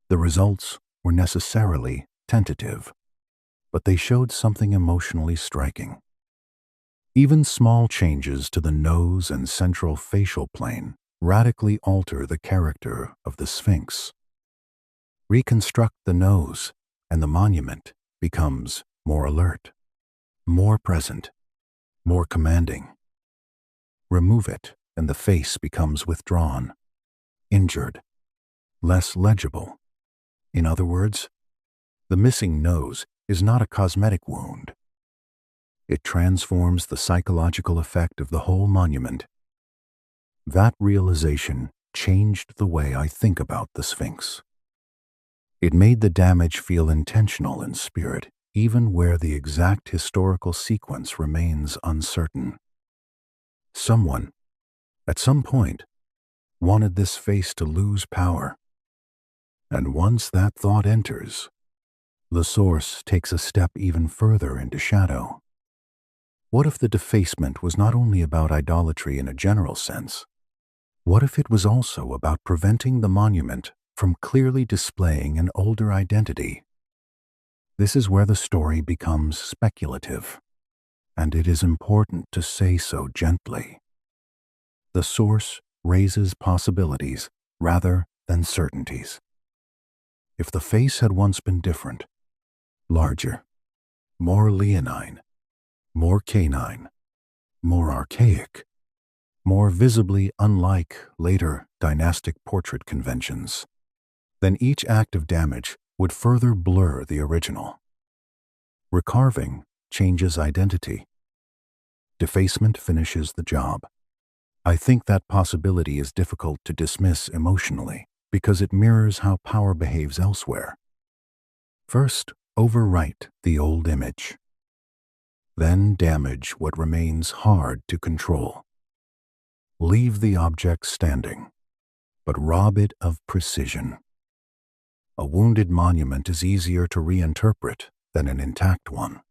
The results were necessarily tentative, but they showed something emotionally striking. Even small changes to the nose and central facial plane radically alter the character of the Sphinx. Reconstruct the nose, and the monument becomes more alert, more present, more commanding. Remove it, and the face becomes withdrawn, injured, less legible. In other words, the missing nose is not a cosmetic wound. It transforms the psychological effect of the whole monument. That realization changed the way I think about the Sphinx. It made the damage feel intentional in spirit, even where the exact historical sequence remains uncertain. Someone, at some point, wanted this face to lose power. And once that thought enters, the source takes a step even further into shadow. What if the defacement was not only about idolatry in a general sense? What if it was also about preventing the monument from clearly displaying an older identity? This is where the story becomes speculative, and it is important to say so gently. The source raises possibilities rather than certainties. If the face had once been different, larger, more leonine, more canine, more archaic, more visibly unlike later dynastic portrait conventions, then each act of damage would further blur the original. Recarving changes identity. Defacement finishes the job. I think that possibility is difficult to dismiss emotionally because it mirrors how power behaves elsewhere. First, overwrite the old image. Then damage what remains hard to control. Leave the object standing, but rob it of precision. A wounded monument is easier to reinterpret than an intact one.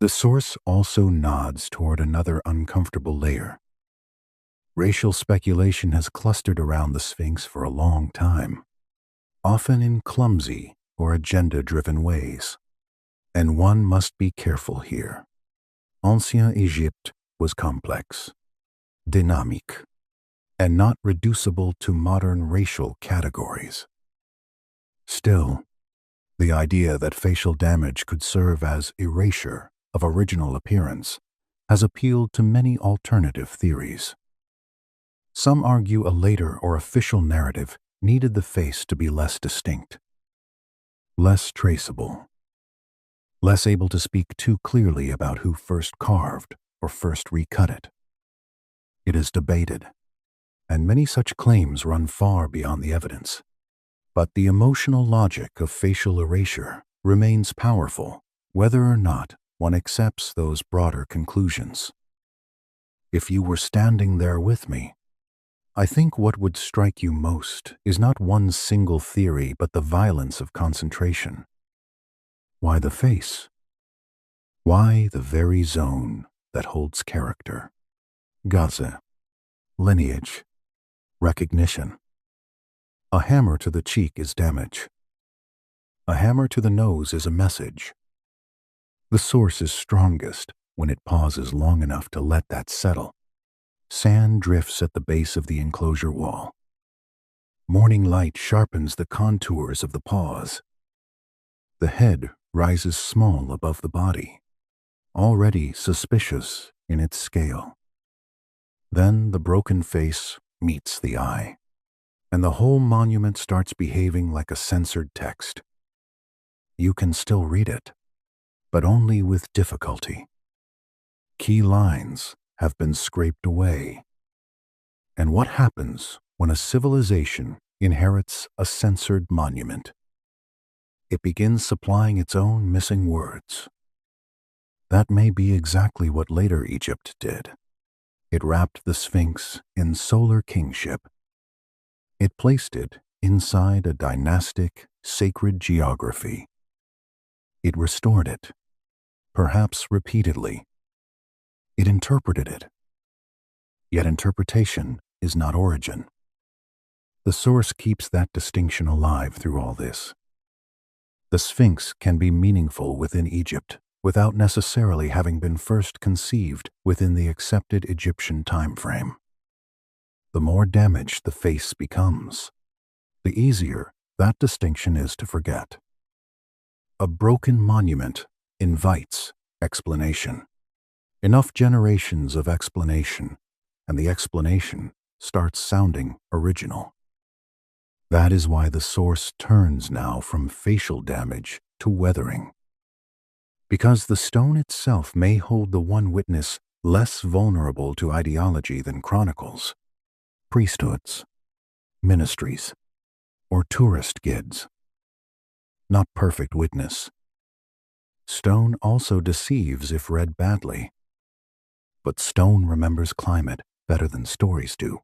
The source also nods toward another uncomfortable layer. Racial speculation has clustered around the Sphinx for a long time, often in clumsy or agenda-driven ways. And one must be careful here. Ancien Egypte was complex, dynamic, and not reducible to modern racial categories. Still, the idea that facial damage could serve as erasure of original appearance has appealed to many alternative theories. Some argue a later or official narrative needed the face to be less distinct, less traceable, less able to speak too clearly about who first carved or first recut it. It is debated, and many such claims run far beyond the evidence. But the emotional logic of facial erasure remains powerful, whether or not one accepts those broader conclusions. If you were standing there with me, I think what would strike you most is not one single theory, but the violence of concentration. Why the face? Why the very zone that holds character? Gaze, lineage, recognition. A hammer to the cheek is damage. A hammer to the nose is a message. The source is strongest when it pauses long enough to let that settle. Sand drifts at the base of the enclosure wall. Morning light sharpens the contours of the paws. The head rises small above the body, already suspicious in its scale. Then the broken face meets the eye, and the whole monument starts behaving like a censored text. You can still read it, but only with difficulty. Key lines have been scraped away. And what happens when a civilization inherits a censored monument? It begins supplying its own missing words. That may be exactly what later Egypt did. It wrapped the Sphinx in solar kingship. It placed it inside a dynastic, sacred geography. It restored it, perhaps repeatedly. It interpreted it. Yet interpretation is not origin. The source keeps that distinction alive through all this. The Sphinx can be meaningful within Egypt without necessarily having been first conceived within the accepted Egyptian time frame. The more damaged the face becomes, the easier that distinction is to forget. A broken monument invites explanation. Enough generations of explanation, and the explanation starts sounding original. That is why the source turns now from facial damage to weathering. Because the stone itself may hold the one witness less vulnerable to ideology than chronicles, priesthoods, ministries, or tourist guides. Not perfect witness. Stone also deceives if read badly. But stone remembers climate better than stories do.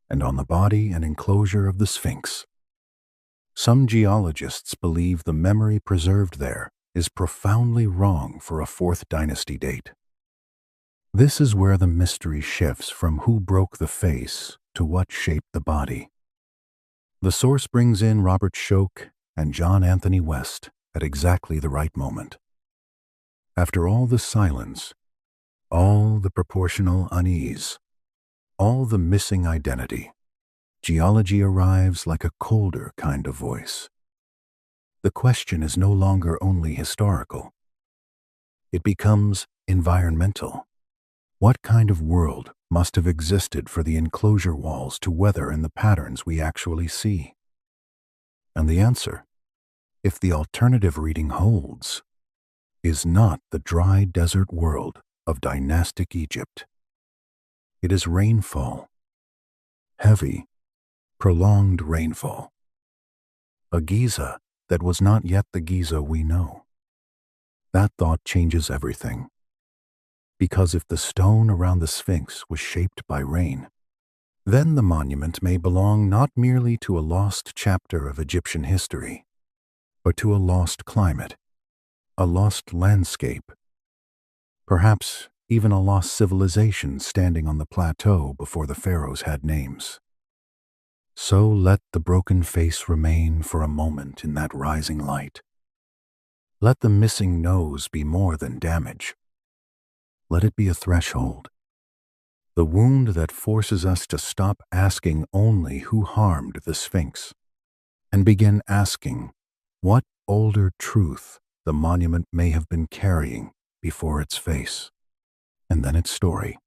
And on the body and enclosure of the Sphinx, some geologists believe the memory preserved there is profoundly wrong for a 4th dynasty date. This is where the mystery shifts from who broke the face to what shaped the body. The source brings in Robert Schoch and John Anthony West at exactly the right moment. After all the silence, all the proportional unease, all the missing identity, geology arrives like a colder kind of voice. The question is no longer only historical. It becomes environmental. What kind of world must have existed for the enclosure walls to weather in the patterns we actually see? And the answer, if the alternative reading holds, is not the dry desert world of dynastic Egypt. It is rainfall. Heavy, prolonged rainfall. A Giza that was not yet the Giza we know. That thought changes everything. Because if the stone around the Sphinx was shaped by rain, then the monument may belong not merely to a lost chapter of Egyptian history, but to a lost climate, a lost landscape, perhaps even a lost civilization standing on the plateau before the pharaohs had names. So let the broken face remain for a moment in that rising light. Let the missing nose be more than damage. Let it be a threshold, the wound that forces us to stop asking only who harmed the Sphinx, and begin asking what older truth the monument may have been carrying before its face, and then its story,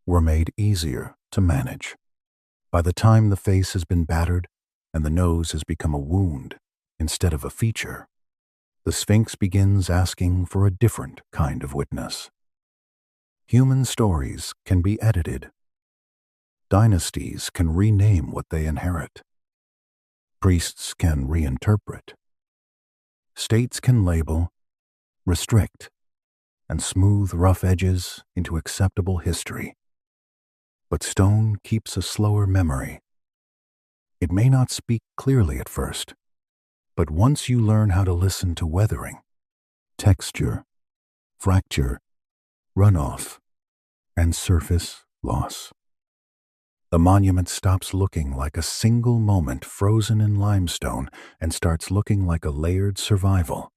were made easier to manage. By the time the face has been battered and the nose has become a wound instead of a feature, the Sphinx begins asking for a different kind of witness. Human stories can be edited. Dynasties can rename what they inherit. Priests can reinterpret. States can label, restrict, and smooth rough edges into acceptable history. But stone keeps a slower memory. It may not speak clearly at first, but once you learn how to listen to weathering, texture, fracture, runoff, and surface loss, the monument stops looking like a single moment frozen in limestone and starts looking like a layered survival.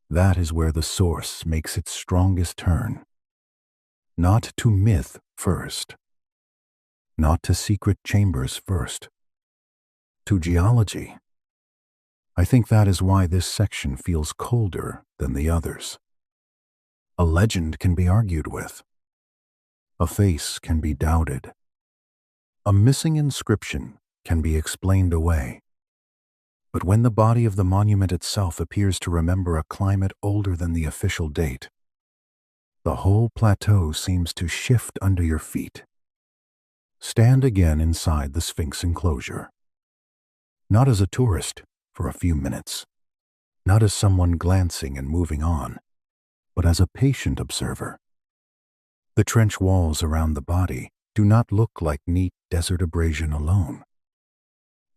That is where the source makes its strongest turn. Not to myth first, not to secret chambers first, to geology. I think that is why this section feels colder than the others. A legend can be argued with. A face can be doubted. A missing inscription can be explained away. But when the body of the monument itself appears to remember a climate older than the official date, the whole plateau seems to shift under your feet. Stand again inside the Sphinx enclosure. Not as a tourist for a few minutes, not as someone glancing and moving on, but as a patient observer. The trench walls around the body do not look like neat desert abrasion alone.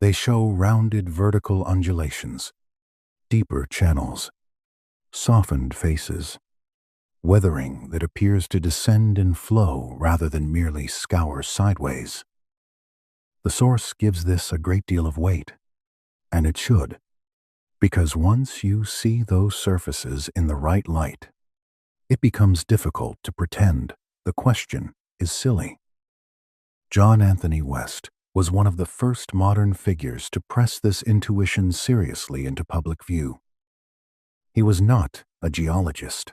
They show rounded vertical undulations, deeper channels, softened faces, weathering that appears to descend and flow rather than merely scour sideways. The source gives this a great deal of weight, and it should, because once you see those surfaces in the right light, it becomes difficult to pretend the question is silly. John Anthony West was one of the first modern figures to press this intuition seriously into public view. He was not a geologist,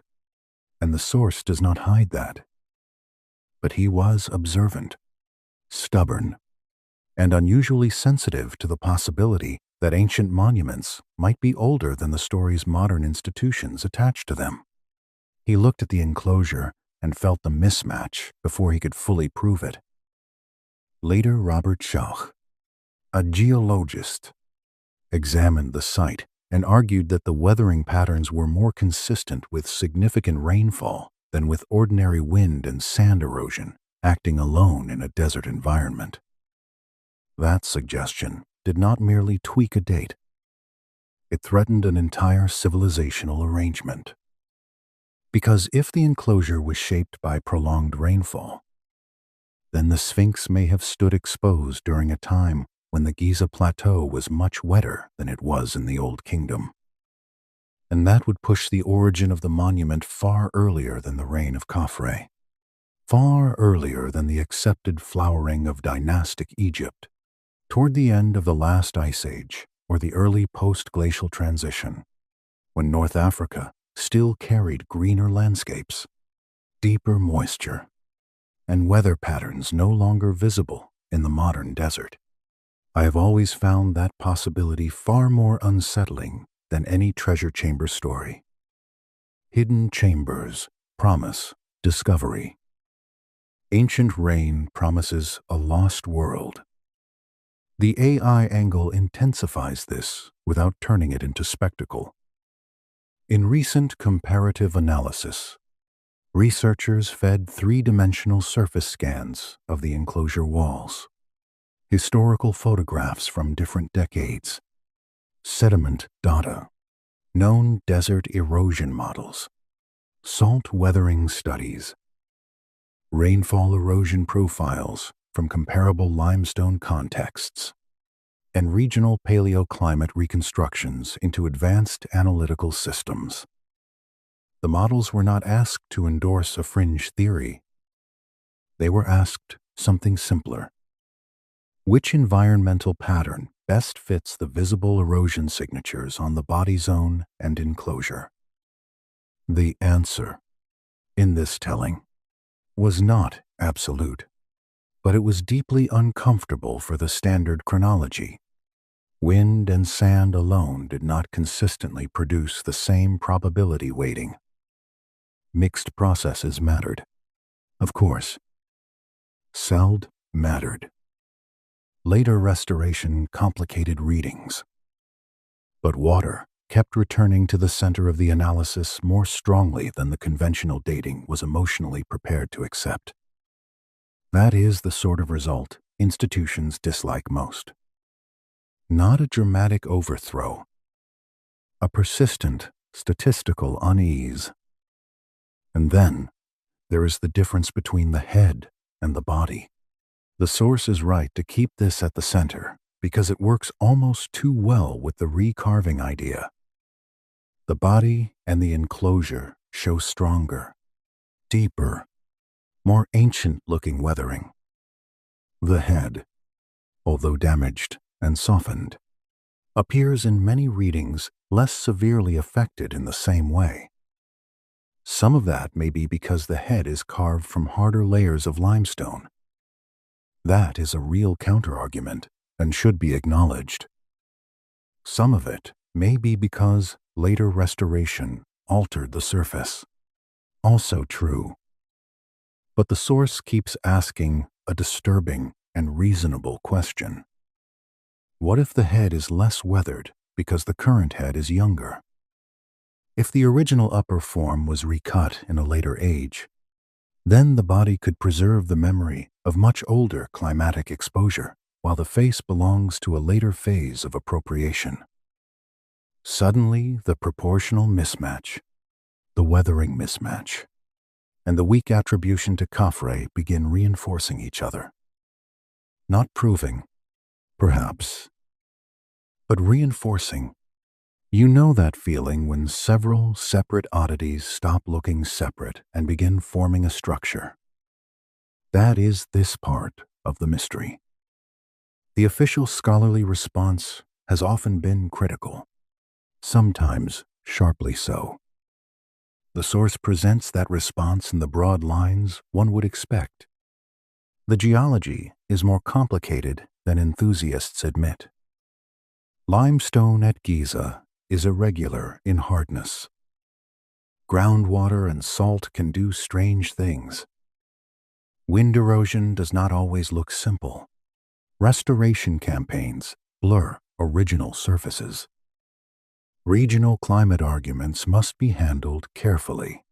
and the source does not hide that. But he was observant, stubborn, and unusually sensitive to the possibility that ancient monuments might be older than the story's modern institutions attached to them. He looked at the enclosure and felt the mismatch before he could fully prove it. Later, Robert Schauch, a geologist, examined the site and argued that the weathering patterns were more consistent with significant rainfall than with ordinary wind and sand erosion acting alone in a desert environment. That suggestion did not merely tweak a date. It threatened an entire civilizational arrangement. Because if the enclosure was shaped by prolonged rainfall, then the Sphinx may have stood exposed during a time when the Giza Plateau was much wetter than it was in the Old Kingdom. And that would push the origin of the monument far earlier than the reign of Khafre, far earlier than the accepted flowering of dynastic Egypt, toward the end of the last ice age or the early post-glacial transition, when North Africa still carried greener landscapes, deeper moisture, and weather patterns no longer visible in the modern desert. I have always found that possibility far more unsettling than any treasure chamber story. Hidden chambers promise discovery. Ancient rain promises a lost world. The AI angle intensifies this without turning it into spectacle. In recent comparative analysis, researchers fed three-dimensional surface scans of the enclosure walls, historical photographs from different decades, sediment data, known desert erosion models, salt weathering studies, rainfall erosion profiles from comparable limestone contexts, and regional paleoclimate reconstructions into advanced analytical systems. The models were not asked to endorse a fringe theory. They were asked something simpler. Which environmental pattern best fits the visible erosion signatures on the body zone and enclosure? The answer, in this telling, was not absolute, but it was deeply uncomfortable for the standard chronology. Wind and sand alone did not consistently produce the same probability weighting. Mixed processes mattered. Of course. Seld mattered. Later restoration complicated readings. But water kept returning to the center of the analysis more strongly than the conventional dating was emotionally prepared to accept. That is the sort of result institutions dislike most. Not a dramatic overthrow, a persistent statistical unease. And then there is the difference between the head and the body. The source is right to keep this at the center because it works almost too well with the recarving idea. The body and the enclosure show stronger, deeper, more ancient-looking weathering. The head, although damaged and softened, appears in many readings less severely affected in the same way. Some of that may be because the head is carved from harder layers of limestone. That is a real counterargument and should be acknowledged. Some of it may be because later restoration altered the surface. Also true. But the source keeps asking a disturbing and reasonable question. What if the head is less weathered because the current head is younger? If the original upper form was recut in a later age, then the body could preserve the memory of much older climatic exposure, while the face belongs to a later phase of appropriation. Suddenly, the proportional mismatch, the weathering mismatch, and the weak attribution to Khafre begin reinforcing each other. Not proving, perhaps, but reinforcing. You know that feeling when several separate oddities stop looking separate and begin forming a structure. That is this part of the mystery. The official scholarly response has often been critical, sometimes sharply so. The source presents that response in the broad lines one would expect. The geology is more complicated than enthusiasts admit. Limestone at Giza is irregular in hardness. Groundwater and salt can do strange things. Wind erosion does not always look simple. Restoration campaigns blur original surfaces. Regional climate arguments must be handled carefully.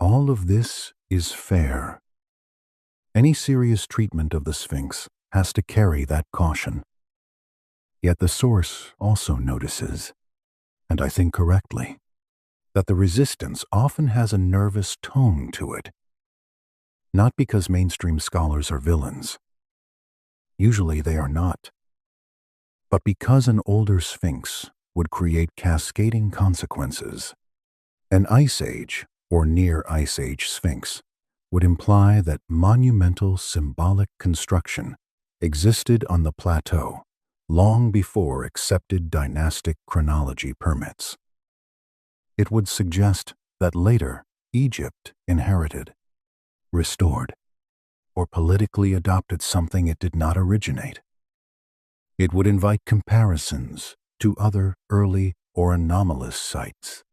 All of this is fair. Any serious treatment of the Sphinx has to carry that caution. Yet the source also notices, and I think correctly, that the resistance often has a nervous tone to it. Not because mainstream scholars are villains. Usually they are not. But because an older Sphinx would create cascading consequences. An Ice Age or near Ice Age Sphinx would imply that monumental symbolic construction existed on the plateau long before accepted dynastic chronology permits. It would suggest that later Egypt inherited, restored, or politically adopted something it did not originate. It would invite comparisons to other early or anomalous sites,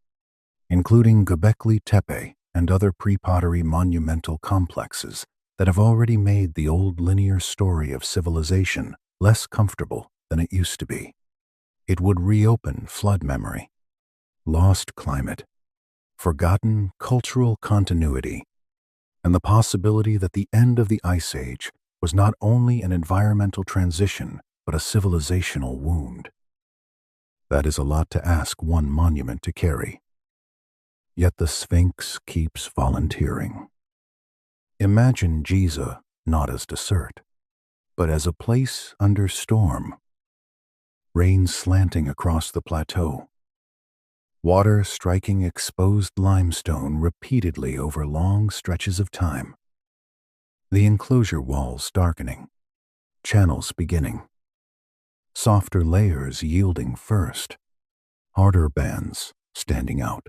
including Göbekli Tepe and other pre-pottery monumental complexes that have already made the old linear story of civilization less comfortable than it used to be. It would reopen flood memory, lost climate, forgotten cultural continuity, and the possibility that the end of the Ice Age was not only an environmental transition, but a civilizational wound. That is a lot to ask one monument to carry. Yet the Sphinx keeps volunteering. Imagine Giza not as desert, but as a place under storm. Rain slanting across the plateau. Water striking exposed limestone repeatedly over long stretches of time. The enclosure walls darkening. Channels beginning. Softer layers yielding first. Harder bands standing out.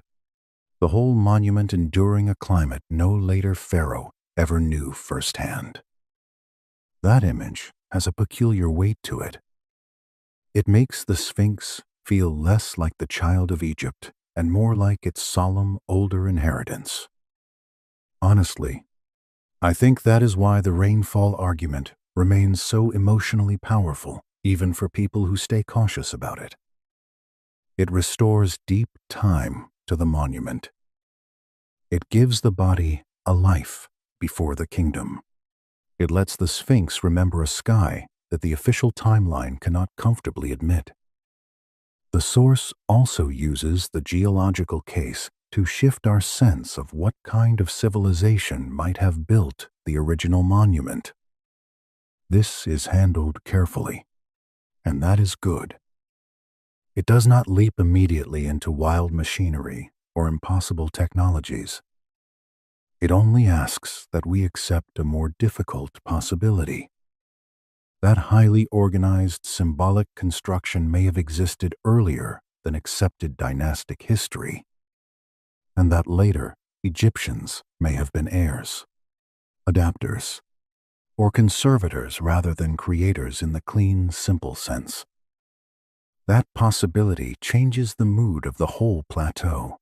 The whole monument enduring a climate no later pharaoh ever knew firsthand. That image has a peculiar weight to it. It makes the Sphinx feel less like the child of Egypt and more like its solemn older inheritance. Honestly, I think that is why the rainfall argument remains so emotionally powerful, even for people who stay cautious about it. It restores deep time to the monument. It gives the body a life before the kingdom. It lets the Sphinx remember a sky that the official timeline cannot comfortably admit. The source also uses the geological case to shift our sense of what kind of civilization might have built the original monument. This is handled carefully, and that is good. It does not leap immediately into wild machinery or impossible technologies. It only asks that we accept a more difficult possibility. That highly organized symbolic construction may have existed earlier than accepted dynastic history, and that later Egyptians may have been heirs, adapters, or conservators rather than creators in the clean, simple sense. That possibility changes the mood of the whole plateau.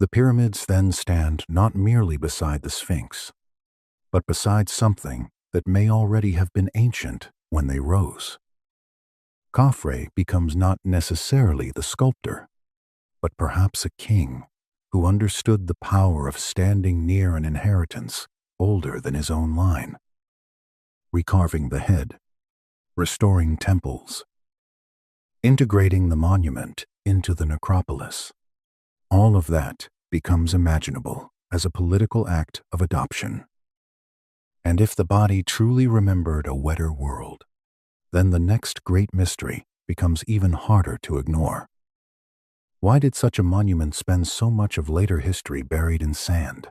The pyramids then stand not merely beside the Sphinx, but beside something that may already have been ancient when they rose. Khafre becomes not necessarily the sculptor, but perhaps a king who understood the power of standing near an inheritance older than his own line, recarving the head, restoring temples, integrating the monument into the necropolis. All of that becomes imaginable as a political act of adoption. And if the body truly remembered a wetter world, then the next great mystery becomes even harder to ignore. Why did such a monument spend so much of later history buried in sand?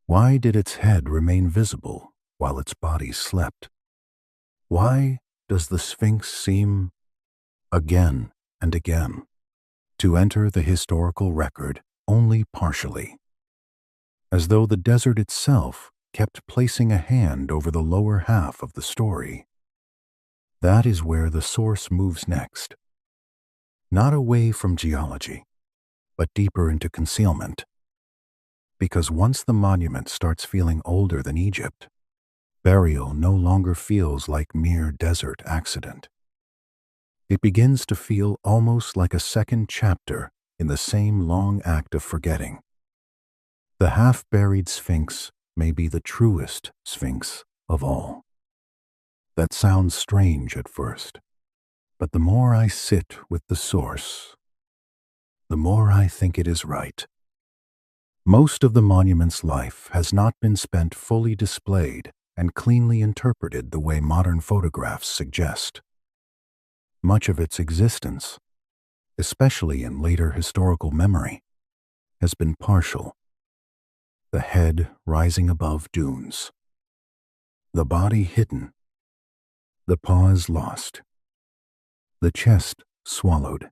Why did its head remain visible while its body slept? Why does the Sphinx seem, again and again, to enter the historical record only partially, as though the desert itself kept placing a hand over the lower half of the story? That is where the source moves next. Not away from geology, but deeper into concealment. Because once the monument starts feeling older than Egypt, burial no longer feels like mere desert accident. It begins to feel almost like a second chapter in the same long act of forgetting. The half-buried Sphinx may be the truest Sphinx of all. That sounds strange at first, but the more I sit with the source, the more I think it is right. Most of the monument's life has not been spent fully displayed and cleanly interpreted the way modern photographs suggest. Much of its existence, especially in later historical memory, has been partial. The head rising above dunes, the body hidden, the paws lost, the chest swallowed,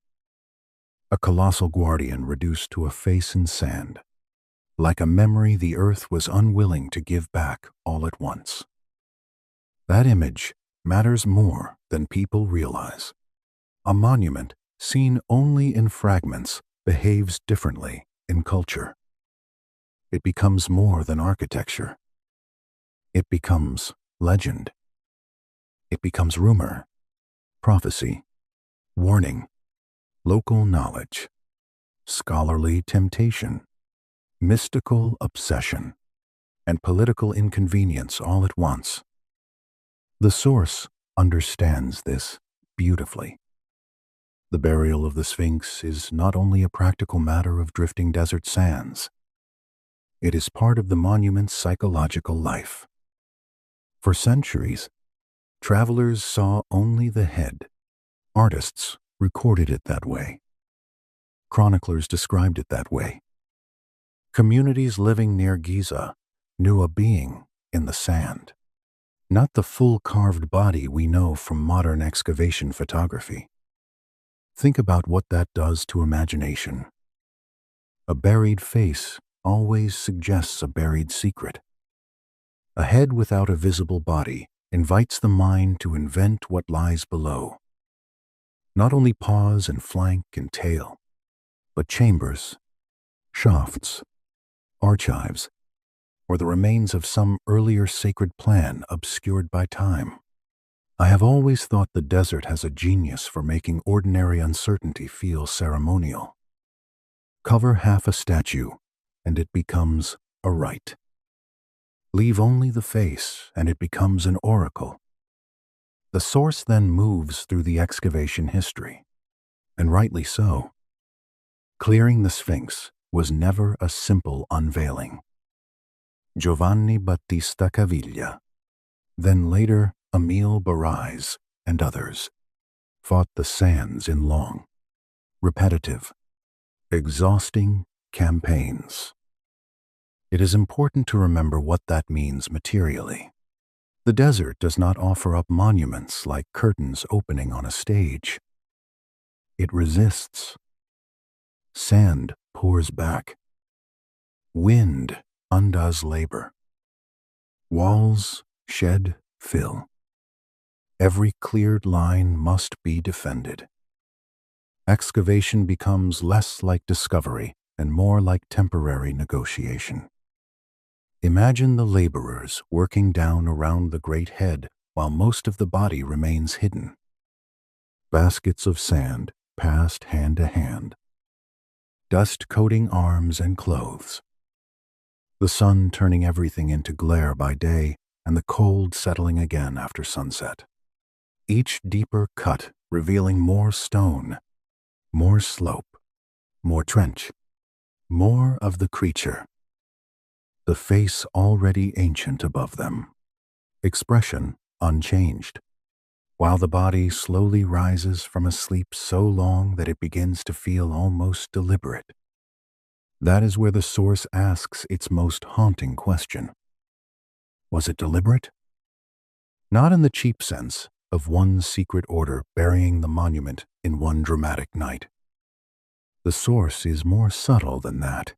a colossal guardian reduced to a face in sand, like a memory the earth was unwilling to give back all at once. That image matters more than people realize. A monument seen only in fragments behaves differently in culture. It becomes more than architecture. It becomes legend. It becomes rumor, prophecy, warning, local knowledge, scholarly temptation, mystical obsession, and political inconvenience all at once. The source understands this beautifully. The burial of the Sphinx is not only a practical matter of drifting desert sands. It is part of the monument's psychological life. For centuries, travelers saw only the head. Artists recorded it that way. Chroniclers described it that way. Communities living near Giza knew a being in the sand, not the full carved body we know from modern excavation photography. Think about what that does to imagination. A buried face always suggests a buried secret. A head without a visible body invites the mind to invent what lies below. Not only paws and flank and tail, but chambers, shafts, archives, or the remains of some earlier sacred plan obscured by time. I have always thought the desert has a genius for making ordinary uncertainty feel ceremonial. Cover half a statue, and it becomes a rite. Leave only the face, and it becomes an oracle. The source then moves through the excavation history, and rightly so. Clearing the Sphinx was never a simple unveiling. Giovanni Battista Caviglia, then later Emile Barrais and others, fought the sands in long, repetitive, exhausting campaigns. It is important to remember what that means materially. The desert does not offer up monuments like curtains opening on a stage. It resists. Sand pours back. Wind undoes labor. Walls shed fill. Every cleared line must be defended. Excavation becomes less like discovery and more like temporary negotiation. Imagine the laborers working down around the great head while most of the body remains hidden. Baskets of sand passed hand to hand, dust coating arms and clothes, the sun turning everything into glare by day and the cold settling again after sunset. Each deeper cut revealing more stone, more slope, more trench, more of the creature. The face already ancient above them, expression unchanged, while the body slowly rises from a sleep so long that it begins to feel almost deliberate. That is where the source asks its most haunting question. Was it deliberate? Not in the cheap sense of one secret order burying the monument in one dramatic night. The source is more subtle than that.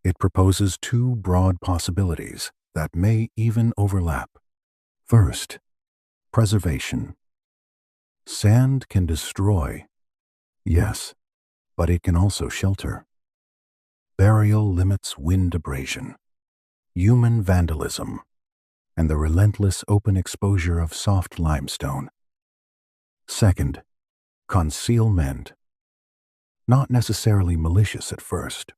It proposes two broad possibilities that may even overlap. First, preservation. Sand can destroy, yes, but it can also shelter. Burial limits wind abrasion, human vandalism, and the relentless open exposure of soft limestone. Second, concealment. Not necessarily malicious at first,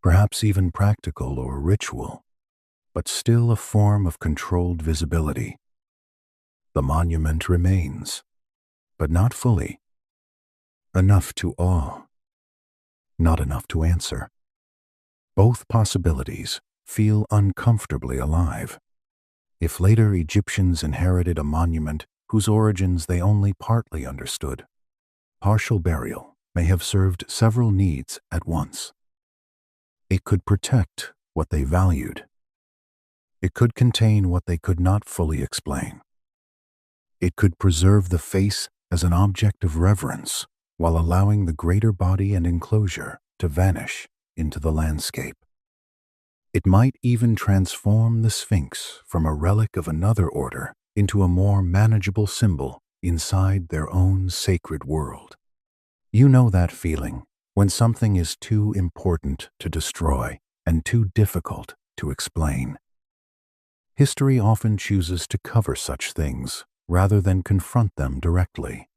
perhaps even practical or ritual, but still a form of controlled visibility. The monument remains, but not fully. Enough to awe, not enough to answer. Both possibilities feel uncomfortably alive. If later Egyptians inherited a monument whose origins they only partly understood, partial burial may have served several needs at once. It could protect what they valued. It could contain what they could not fully explain. It could preserve the face as an object of reverence while allowing the greater body and enclosure to vanish into the landscape. It might even transform the Sphinx from a relic of another order into a more manageable symbol inside their own sacred world. You know that feeling when something is too important to destroy and too difficult to explain. History often chooses to cover such things rather than confront them directly.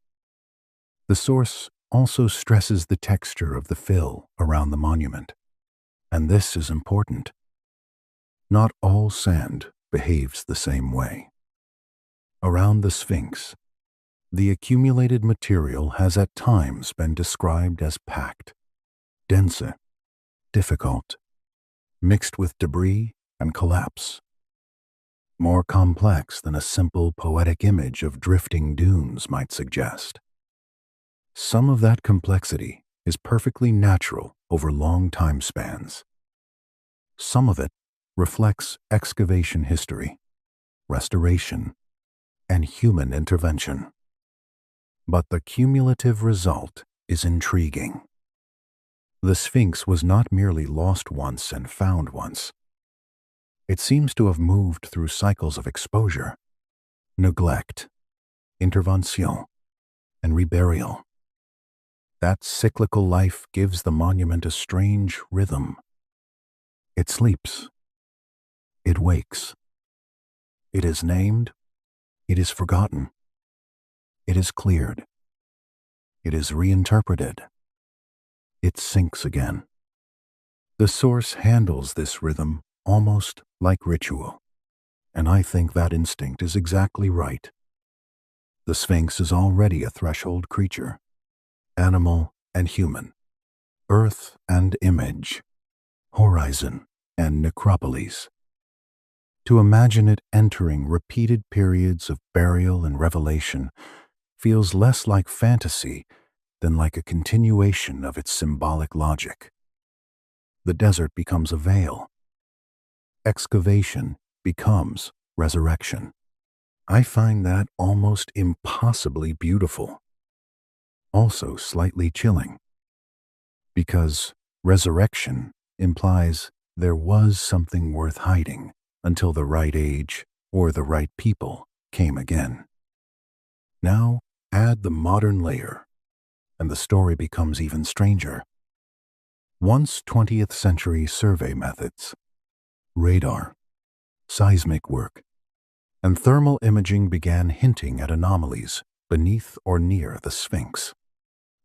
The source also stresses the texture of the fill around the monument, and this is important. Not all sand behaves the same way. Around the Sphinx, the accumulated material has at times been described as packed, dense, difficult, mixed with debris and collapse. More complex than a simple poetic image of drifting dunes might suggest. Some of that complexity is perfectly natural over long time spans. Some of it reflects excavation history, restoration, and human intervention. But the cumulative result is intriguing. The Sphinx was not merely lost once and found once. It seems to have moved through cycles of exposure, neglect, intervention, and reburial. That cyclical life gives the monument a strange rhythm. It sleeps. It wakes. It is named. It is forgotten. It is cleared. It is reinterpreted. It sinks again. The source handles this rhythm almost like ritual. And I think that instinct is exactly right. The Sphinx is already a threshold creature, animal and human, earth and image, horizon and necropolis. To imagine it entering repeated periods of burial and revelation feels less like fantasy than like a continuation of its symbolic logic. The desert becomes a veil. Excavation becomes resurrection. I find that almost impossibly beautiful. Also slightly chilling. Because resurrection implies there was something worth hiding until the right age or the right people came again. Now add the modern layer, and the story becomes even stranger. Once 20th century survey methods, radar, seismic work, and thermal imaging began hinting at anomalies beneath or near the Sphinx.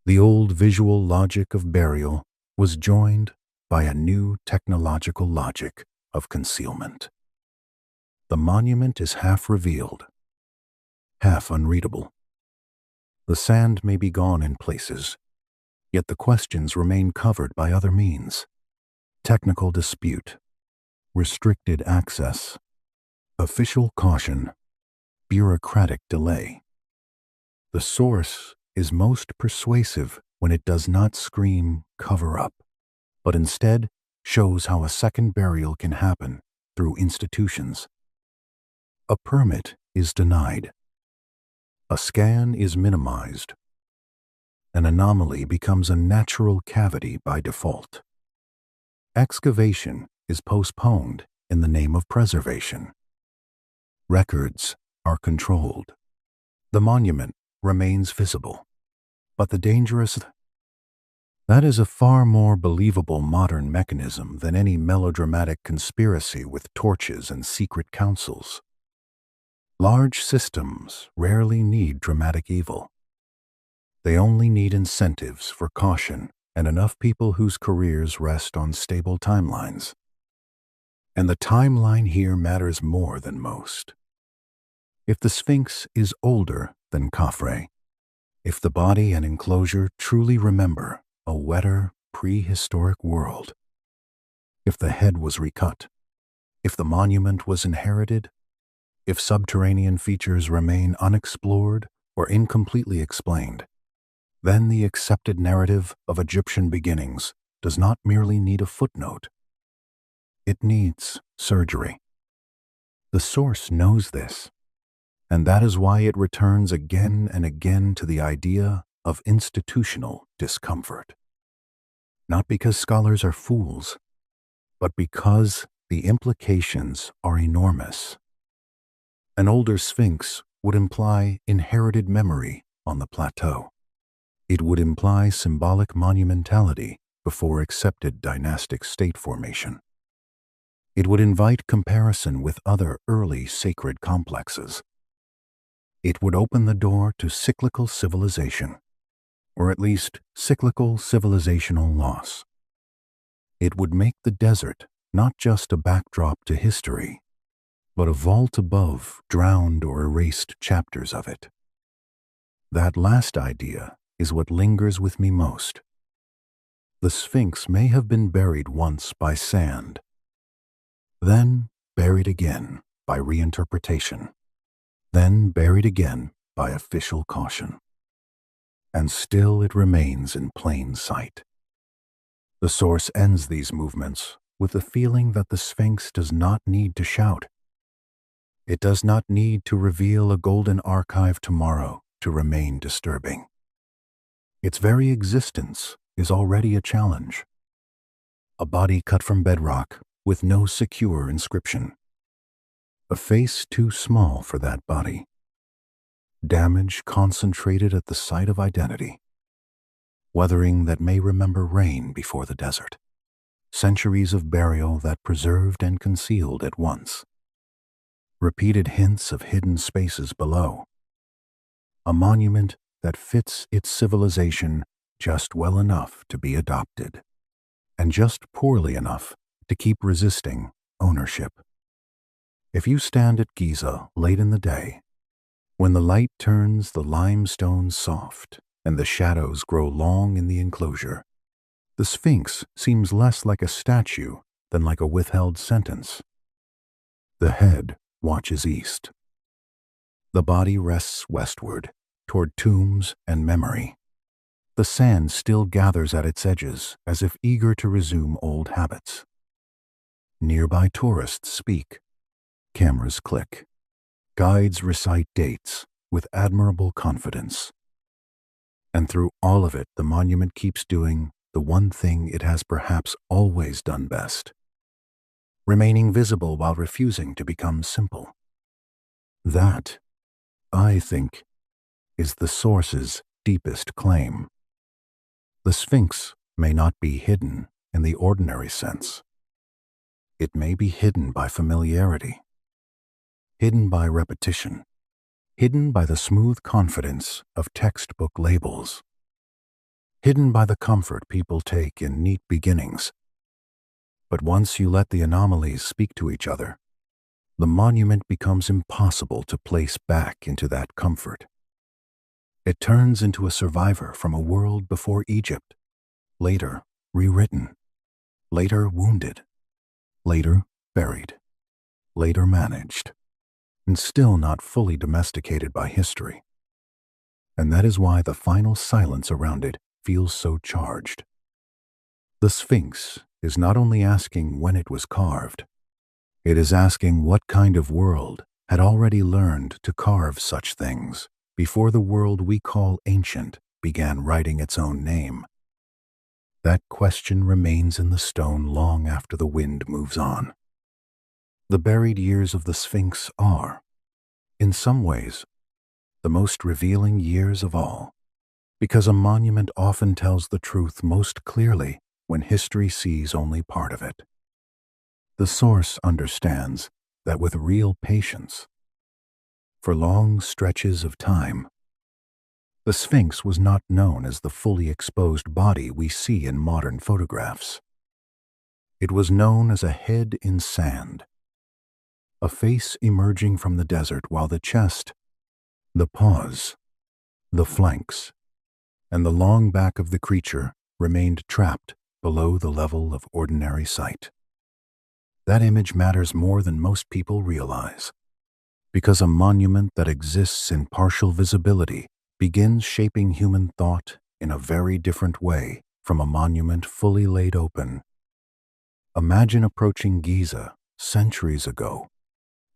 The old visual logic of burial was joined by a new technological logic of concealment. The monument is half revealed, half unreadable. The sand may be gone in places, yet the questions remain covered by other means: technical dispute, restricted access, official caution, bureaucratic delay. The source is most persuasive when it does not scream cover up, but instead shows how a second burial can happen through institutions. A permit is denied. A scan is minimized. An anomaly becomes a natural cavity by default. Excavation is postponed in the name of preservation. Records are controlled. The monument remains visible, but the dangerous... That is a far more believable modern mechanism than any melodramatic conspiracy with torches and secret councils. Large systems rarely need dramatic evil. They only need incentives for caution and enough people whose careers rest on stable timelines. And the timeline here matters more than most. If the Sphinx is older than Khafre, if the body and enclosure truly remember a wetter, prehistoric world, if the head was recut, if the monument was inherited, if subterranean features remain unexplored or incompletely explained, then the accepted narrative of Egyptian beginnings does not merely need a footnote. It needs surgery. The source knows this, and that is why it returns again and again to the idea of institutional discomfort. Not because scholars are fools, but because the implications are enormous. An older Sphinx would imply inherited memory on the plateau. It would imply symbolic monumentality before accepted dynastic state formation. It would invite comparison with other early sacred complexes. It would open the door to cyclical civilization, or at least cyclical civilizational loss. It would make the desert not just a backdrop to history, but a vault above drowned or erased chapters of it. That last idea is what lingers with me most. The Sphinx may have been buried once by sand, then buried again by reinterpretation, then buried again by official caution. And still it remains in plain sight. The source ends these movements with the feeling that the Sphinx does not need to shout. It does not need to reveal a golden archive tomorrow to remain disturbing. Its very existence is already a challenge. A body cut from bedrock with no secure inscription. A face too small for that body. Damage concentrated at the site of identity. Weathering that may remember rain before the desert. Centuries of burial that preserved and concealed at once. Repeated hints of hidden spaces below. A monument that fits its civilization just well enough to be adopted, and just poorly enough to keep resisting ownership. If you stand at Giza late in the day, when the light turns the limestone soft and the shadows grow long in the enclosure, the Sphinx seems less like a statue than like a withheld sentence. The head watches east. The body rests westward, toward tombs and memory. The sand still gathers at its edges as if eager to resume old habits. Nearby tourists speak. Cameras click. Guides recite dates with admirable confidence. And through all of it, the monument keeps doing the one thing it has perhaps always done best: remaining visible while refusing to become simple. That, I think, is the source's deepest claim. The Sphinx may not be hidden in the ordinary sense. It may be hidden by familiarity, hidden by repetition, hidden by the smooth confidence of textbook labels, hidden by the comfort people take in neat beginnings. But once you let the anomalies speak to each other, the monument becomes impossible to place back into that comfort. It turns into a survivor from a world before Egypt, later rewritten, later wounded, later buried, later managed, and still not fully domesticated by history. And that is why the final silence around it feels so charged. The Sphinx is not only asking when it was carved, it is asking what kind of world had already learned to carve such things before the world we call ancient began writing its own name. That question remains in the stone long after the wind moves on. The buried years of the Sphinx are, in some ways, the most revealing years of all, because a monument often tells the truth most clearly when history sees only part of it. The source understands that with real patience, for long stretches of time, the Sphinx was not known as the fully exposed body we see in modern photographs. It was known as a head in sand, a face emerging from the desert while the chest, the paws, the flanks, and the long back of the creature remained trapped below the level of ordinary sight. That image matters more than most people realize, because a monument that exists in partial visibility begins shaping human thought in a very different way from a monument fully laid open. Imagine approaching Giza centuries ago.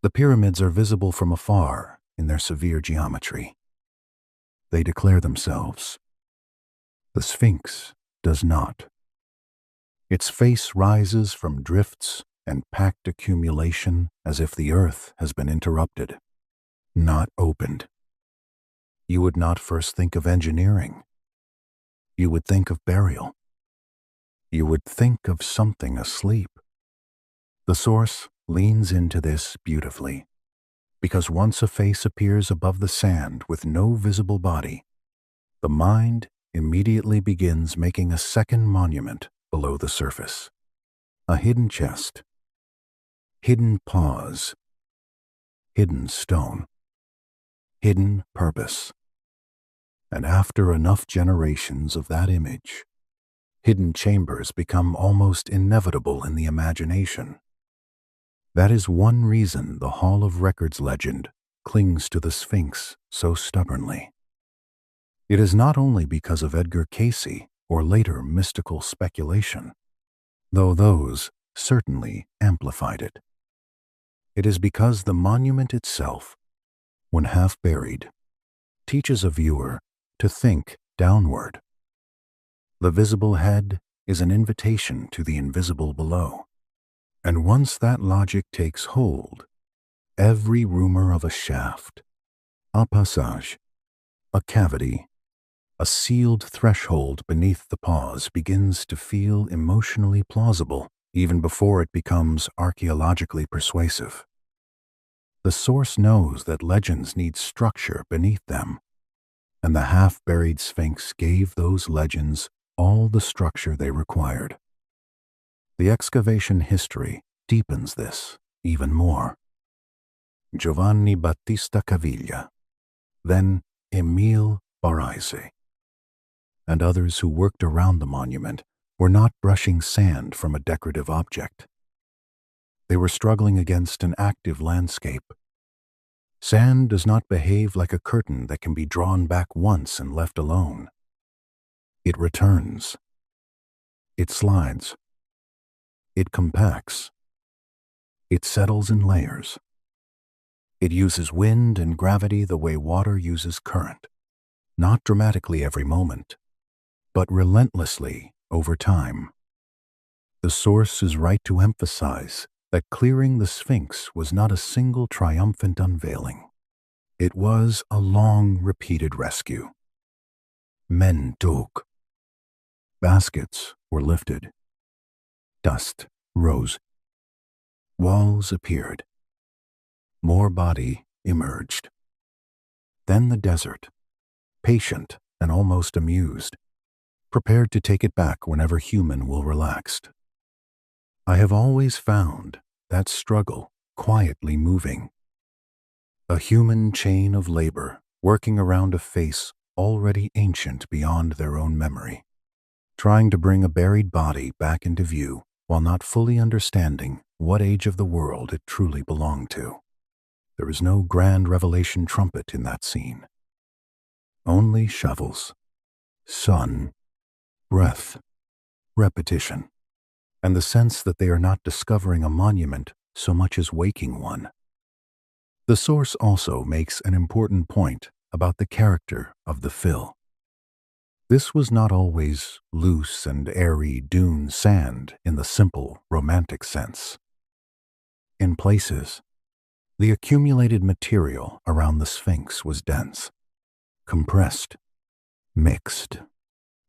The pyramids are visible from afar in their severe geometry. They declare themselves. The Sphinx does not. Its face rises from drifts and packed accumulation as if the earth has been interrupted, not opened. You would not first think of engineering. You would think of burial. You would think of something asleep. The source leans into this beautifully, because once a face appears above the sand with no visible body, the mind immediately begins making a second monument below the surface. A hidden chest, hidden paws, hidden stone, hidden purpose. And after enough generations of that image, hidden chambers become almost inevitable in the imagination. That is one reason the Hall of Records legend clings to the Sphinx so stubbornly. It is not only because of Edgar Cayce or later mystical speculation, though those certainly amplified it. It is because the monument itself, when half buried, teaches a viewer to think downward. The visible head is an invitation to the invisible below. And once that logic takes hold, every rumor of a shaft, a passage, a cavity, a sealed threshold beneath the paws begins to feel emotionally plausible even before it becomes archaeologically persuasive. The source knows that legends need structure beneath them, and the half-buried Sphinx gave those legends all the structure they required. The excavation history deepens this even more. Giovanni Battista Caviglia, then Emile Baraise, and others who worked around the monument were not brushing sand from a decorative object. They were struggling against an active landscape. Sand does not behave like a curtain that can be drawn back once and left alone. It returns. It slides. It compacts. It settles in layers. It uses wind and gravity the way water uses current, not dramatically every moment, but relentlessly over time. The source is right to emphasize that clearing the Sphinx was not a single triumphant unveiling. It was a long, repeated rescue. Men dug. Baskets were lifted. Dust rose. Walls appeared. More body emerged. Then the desert, patient and almost amused, prepared to take it back whenever human will relax. I have always found that struggle quietly moving. A human chain of labor working around a face already ancient beyond their own memory, trying to bring a buried body back into view while not fully understanding what age of the world it truly belonged to. There is no grand revelation trumpet in that scene. Only shovels, sun, breath, repetition, and the sense that they are not discovering a monument so much as waking one. The source also makes an important point about the character of the fill. This was not always loose and airy dune sand in the simple, romantic sense. In places, the accumulated material around the Sphinx was dense, compressed, mixed,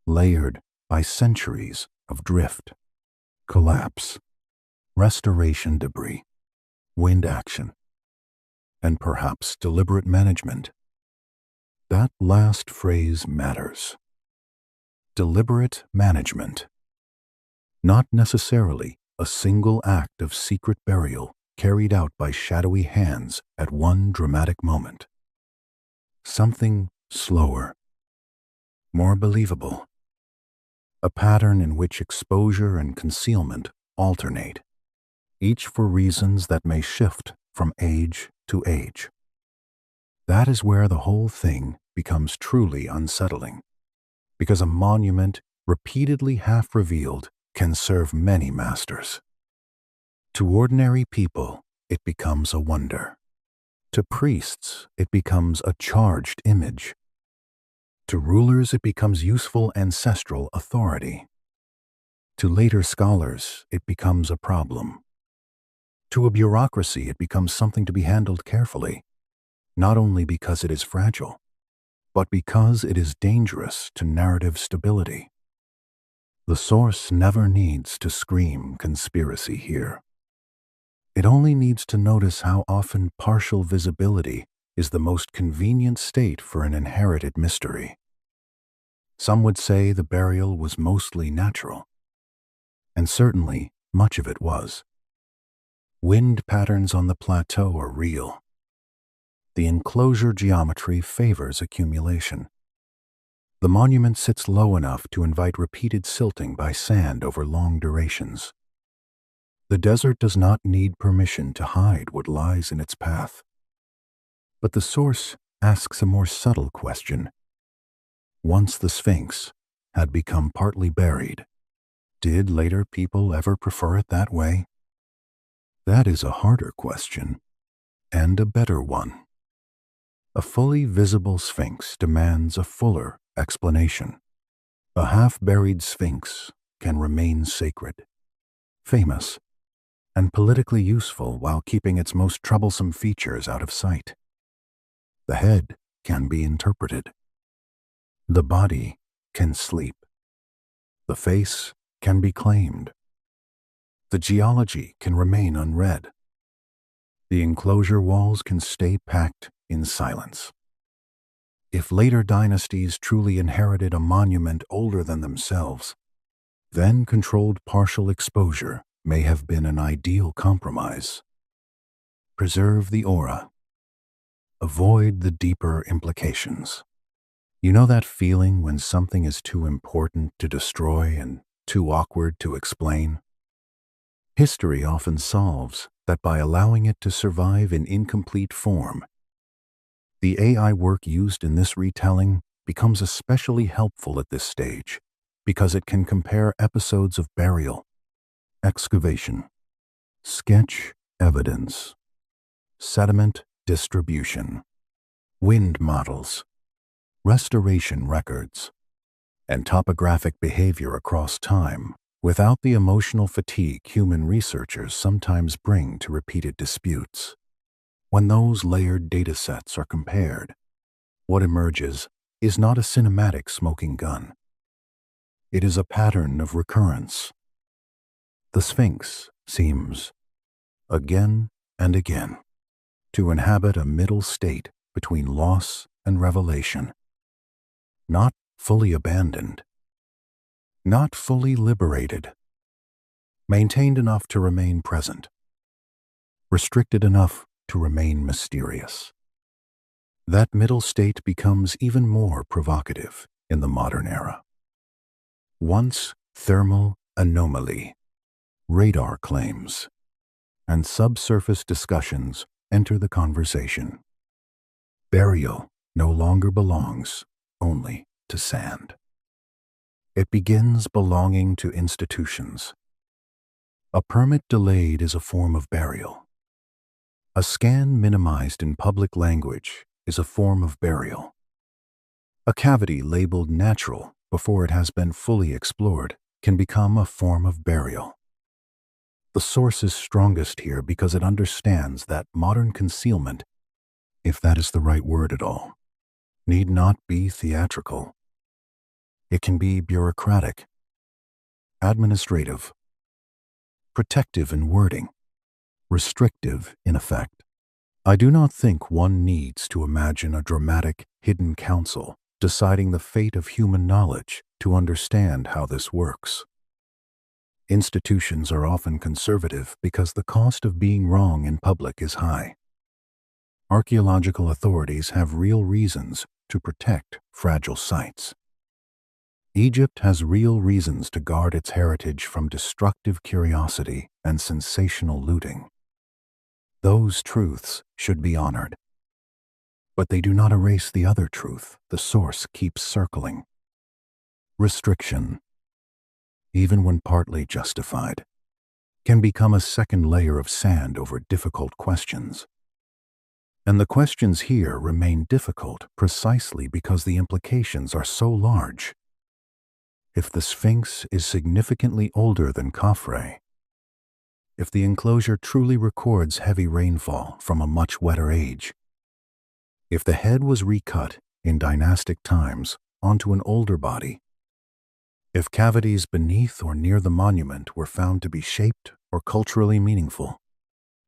layered by centuries of drift, collapse, restoration debris, wind action, and perhaps deliberate management. That last phrase matters. Deliberate management. Not necessarily a single act of secret burial carried out by shadowy hands at one dramatic moment. Something slower, more believable. A pattern in which exposure and concealment alternate, each for reasons that may shift from age to age. That is where the whole thing becomes truly unsettling, because a monument repeatedly half revealed can serve many masters. To ordinary people, it becomes a wonder. To priests, it becomes a charged image. To rulers, it becomes useful ancestral authority. To later scholars, it becomes a problem. To a bureaucracy, it becomes something to be handled carefully, not only because it is fragile, but because it is dangerous to narrative stability. The source never needs to scream conspiracy here. It only needs to notice how often partial visibility is the most convenient state for an inherited mystery. Some would say the burial was mostly natural, and certainly much of it was. Wind patterns on the plateau are real. The enclosure geometry favors accumulation. The monument sits low enough to invite repeated silting by sand over long durations. The desert does not need permission to hide what lies in its path. But the source asks a more subtle question. Once the Sphinx had become partly buried, did later people ever prefer it that way? That is a harder question, and a better one. A fully visible Sphinx demands a fuller explanation. A half-buried Sphinx can remain sacred, famous, and politically useful while keeping its most troublesome features out of sight. The head can be interpreted. The body can sleep. The face can be claimed. The geology can remain unread. The enclosure walls can stay packed in silence. If later dynasties truly inherited a monument older than themselves, then controlled partial exposure may have been an ideal compromise. Preserve the aura. Avoid the deeper implications. You know that feeling when something is too important to destroy and too awkward to explain? History often solves that by allowing it to survive in incomplete form. The AI work used in this retelling becomes especially helpful at this stage because it can compare episodes of burial, excavation, sketch evidence, sediment distribution, wind models, restoration records, and topographic behavior across time without the emotional fatigue human researchers sometimes bring to repeated disputes. When those layered datasets are compared, what emerges is not a cinematic smoking gun. It is a pattern of recurrence. The Sphinx seems, again and again, to inhabit a middle state between loss and revelation. Not fully abandoned, not fully liberated, maintained enough to remain present, restricted enough to remain mysterious. That middle state becomes even more provocative in the modern era. Once thermal anomaly, radar claims, and subsurface discussions enter the conversation. Burial no longer belongs only to sand. It begins belonging to institutions. A permit delayed is a form of burial. A scan minimized in public language is a form of burial. A cavity labeled natural before it has been fully explored can become a form of burial. The source is strongest here because it understands that modern concealment, if that is the right word at all, need not be theatrical. It can be bureaucratic, administrative, protective in wording, restrictive in effect. I do not think one needs to imagine a dramatic, hidden council deciding the fate of human knowledge to understand how this works. Institutions are often conservative because the cost of being wrong in public is high. Archaeological authorities have real reasons to protect fragile sites. Egypt has real reasons to guard its heritage from destructive curiosity and sensational looting. Those truths should be honored. But they do not erase the other truth the source keeps circling. Restriction, even when partly justified, can become a second layer of sand over difficult questions. And the questions here remain difficult precisely because the implications are so large. If the Sphinx is significantly older than Khafre, if the enclosure truly records heavy rainfall from a much wetter age, if the head was recut in dynastic times onto an older body, if cavities beneath or near the monument were found to be shaped or culturally meaningful,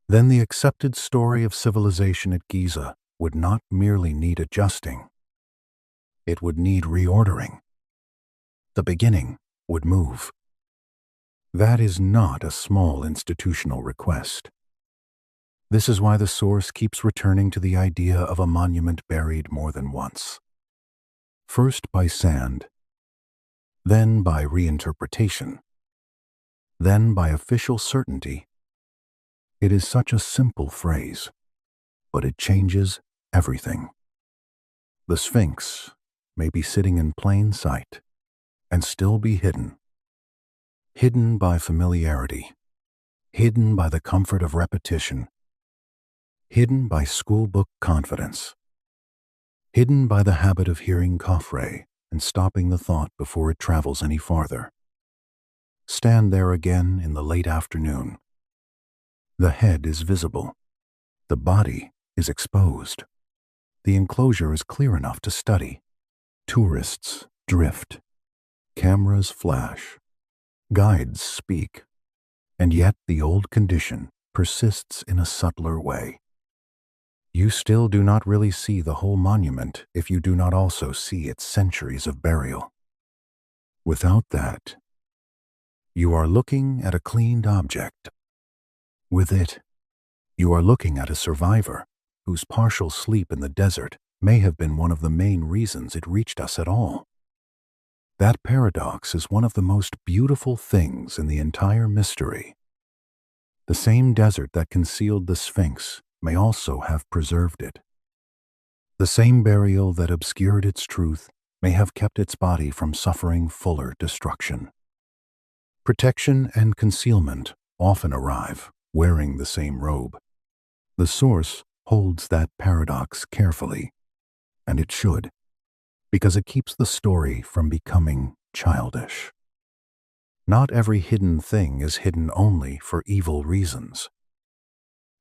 then the accepted story of civilization at Giza would not merely need adjusting. It would need reordering. The beginning would move. That is not a small institutional request. This is why the source keeps returning to the idea of a monument buried more than once. First by sand, then by reinterpretation, then by official certainty. It is such a simple phrase, but it changes everything. The Sphinx may be sitting in plain sight and still be hidden. Hidden by familiarity, hidden by the comfort of repetition, hidden by schoolbook confidence, hidden by the habit of hearing Khafre and stopping the thought before it travels any farther. Stand there again in the late afternoon. The head is visible. The body is exposed. The enclosure is clear enough to study. Tourists drift. Cameras flash. Guides speak. And yet the old condition persists in a subtler way. You still do not really see the whole monument if you do not also see its centuries of burial. Without that, You are looking at a cleaned object. With it, you are looking at a survivor whose partial sleep in the desert may have been one of the main reasons it reached us at all. That paradox is one of the most beautiful things in the entire mystery. The same desert that concealed the Sphinx may also have preserved it. The same burial that obscured its truth may have kept its body from suffering fuller destruction. Protection and concealment often arrive wearing the same robe. The source holds that paradox carefully, and it should, because it keeps the story from becoming childish. Not every hidden thing is hidden only for evil reasons.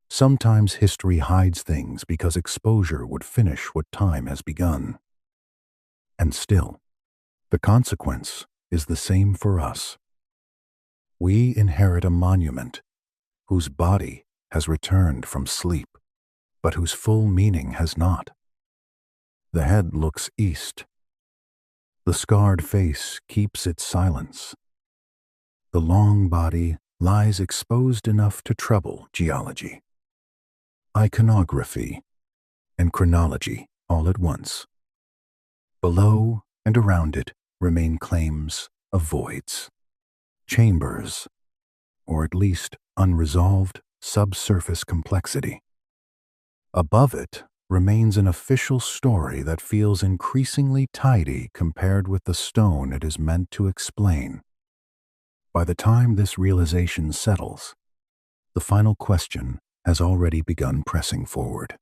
Sometimes history hides things because exposure would finish what time has begun. And still, the consequence is the same for us. We inherit a monument whose body has returned from sleep, but whose full meaning has not. The head looks east. The scarred face keeps its silence. The long body lies exposed enough to trouble geology, iconography, and chronology all at once. Below and around it remain claims of voids, chambers, or at least unresolved subsurface complexity. Above it remains an official story that feels increasingly tidy compared with the stone it is meant to explain. By the time this realization settles, the final question has already begun pressing forward.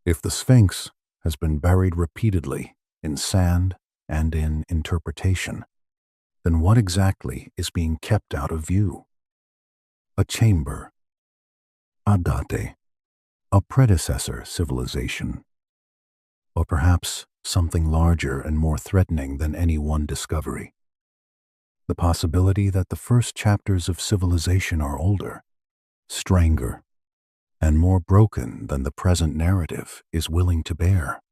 If the Sphinx has been buried repeatedly in sand and in interpretation, then what exactly is being kept out of view? A chamber, predate, a predecessor civilization, or perhaps something larger and more threatening than any one discovery. The possibility that the first chapters of civilization are older, stranger, and more broken than the present narrative is willing to bear.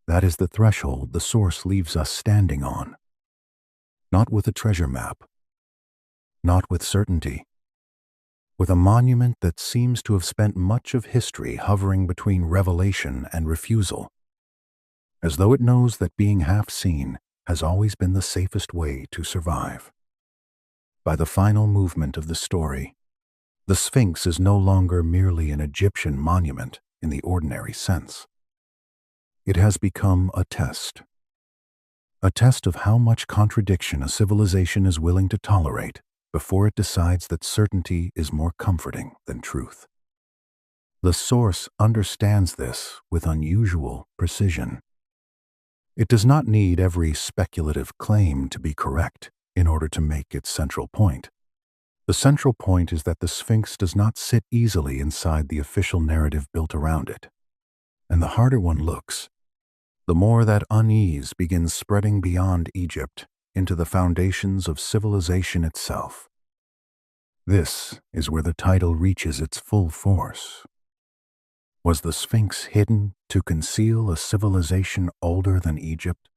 That is the threshold the source leaves us standing on. Not with a treasure map, not with certainty, with a monument that seems to have spent much of history hovering between revelation and refusal, as though it knows that being half seen has always been the safest way to survive. By the final movement of the story, the Sphinx is no longer merely an Egyptian monument in the ordinary sense. It has become a test of how much contradiction a civilization is willing to tolerate before it decides that certainty is more comforting than truth. The source understands this with unusual precision. It does not need every speculative claim to be correct in order to make its central point. The central point is that the Sphinx does not sit easily inside the official narrative built around it. And the harder one looks, the more that unease begins spreading beyond Egypt into the foundations of civilization itself. This is where the title reaches its full force. Was the Sphinx hidden to conceal a civilization older than Egypt?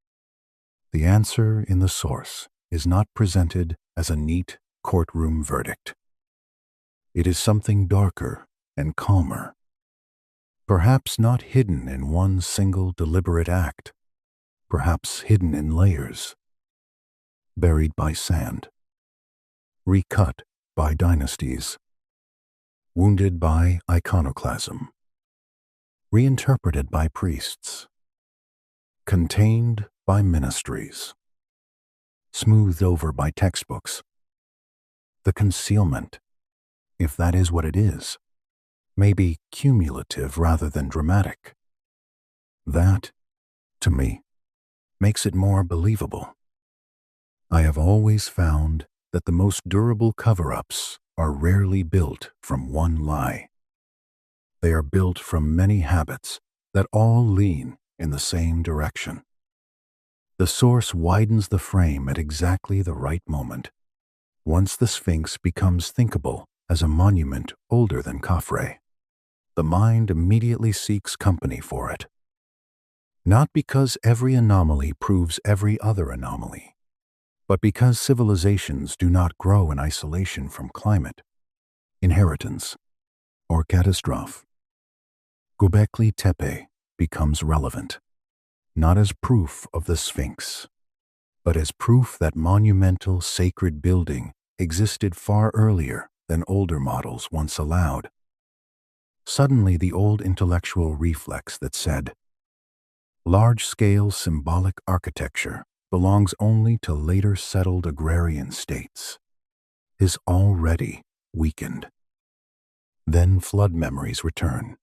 The answer in the source is not presented as a neat courtroom verdict. It is something darker and calmer, perhaps not hidden in one single deliberate act, perhaps hidden in layers, buried by sand, recut by dynasties, wounded by iconoclasm, reinterpreted by priests, contained by ministries, smoothed over by textbooks. The concealment, if that is what it is, may be cumulative rather than dramatic. That, to me, makes it more believable. I have always found that the most durable cover-ups are rarely built from one lie. They are built from many habits that all lean in the same direction. The source widens the frame at exactly the right moment. Once the Sphinx becomes thinkable as a monument older than Khafre, the mind immediately seeks company for it. Not because every anomaly proves every other anomaly, But because civilizations do not grow in isolation from climate, inheritance, or catastrophe, Göbekli Tepe becomes relevant, not as proof of the Sphinx, but as proof that monumental sacred building existed far earlier than older models once allowed. Suddenly, the old intellectual reflex that said, large-scale symbolic architecture belongs only to later settled agrarian states, is already weakened. Then flood memories return.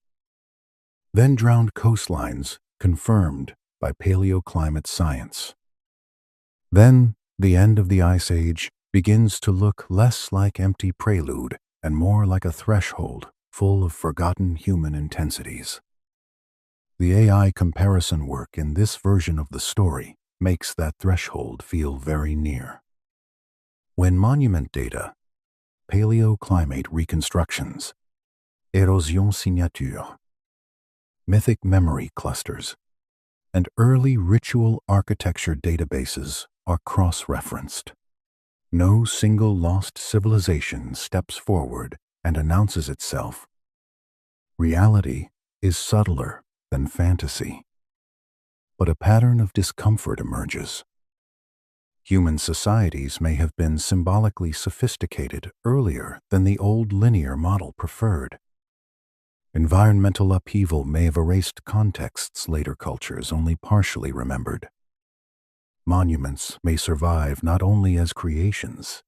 Then drowned coastlines confirmed by paleoclimate science. Then the end of the Ice Age begins to look less like empty prelude and more like a threshold full of forgotten human intensities. The AI comparison work in this version of the story makes that threshold feel very near. When monument data, paleoclimate reconstructions, erosion signature, mythic memory clusters, and early ritual architecture databases are cross-referenced, no single lost civilization steps forward and announces itself. Reality is subtler than fantasy, but a pattern of discomfort emerges. Human societies may have been symbolically sophisticated earlier than the old linear model preferred. Environmental upheaval may have erased contexts later cultures only partially remembered. Monuments may survive not only as creations,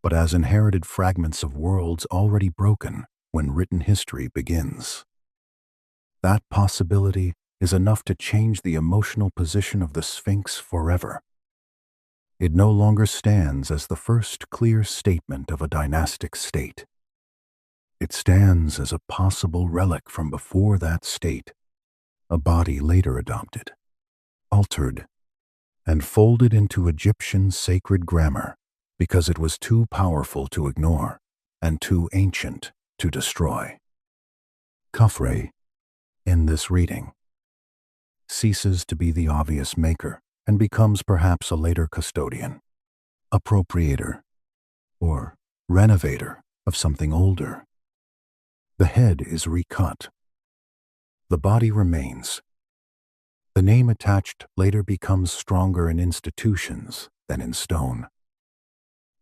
but as inherited fragments of worlds already broken when written history begins. That possibility is enough to change the emotional position of the Sphinx forever. It no longer stands as the first clear statement of a dynastic state. It stands as a possible relic from before that state, a body later adopted, altered, and folded into Egyptian sacred grammar because it was too powerful to ignore and too ancient to destroy. Khafre, in this reading, ceases to be the obvious maker and becomes perhaps a later custodian, appropriator, or renovator of something older. The head is recut. The body remains. The name attached later becomes stronger in institutions than in stone.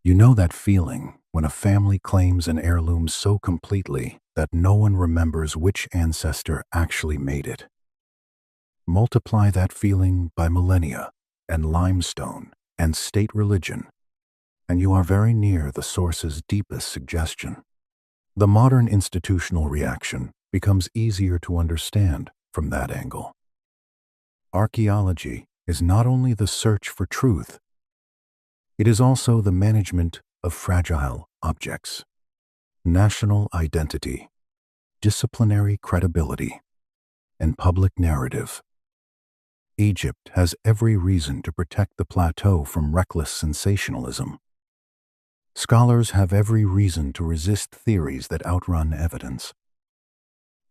You know that feeling when a family claims an heirloom so completely that no one remembers which ancestor actually made it. Multiply that feeling by millennia and limestone and state religion, and you are very near the source's deepest suggestion. The modern institutional reaction becomes easier to understand from that angle. Archaeology is not only the search for truth, it is also the management of fragile objects, national identity, disciplinary credibility, and public narrative. Egypt has every reason to protect the plateau from reckless sensationalism. Scholars have every reason to resist theories that outrun evidence.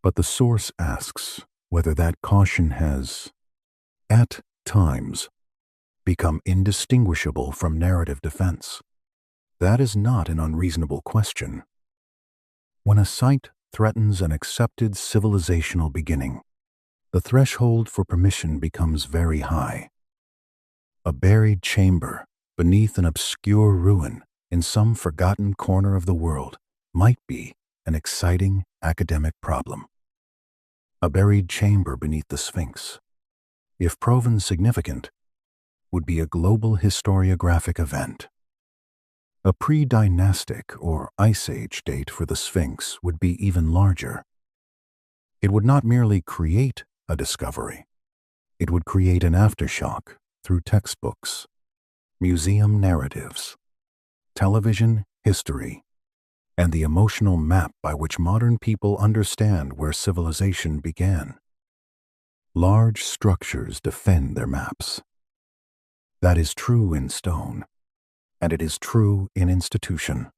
But the source asks whether that caution has, at times, become indistinguishable from narrative defense. That is not an unreasonable question. When a site threatens an accepted civilizational beginning, the threshold for permission becomes very high. A buried chamber beneath an obscure ruin in some forgotten corner of the world might be an exciting academic problem. A buried chamber beneath the Sphinx, if proven significant, would be a global historiographic event. A pre-dynastic or Ice Age date for the Sphinx would be even larger. It would not merely create a discovery, it would create an aftershock through textbooks, museum narratives, television history, and the emotional map by which modern people understand where civilization began. Large structures defend their maps. That is true in stone, and it is true in institution.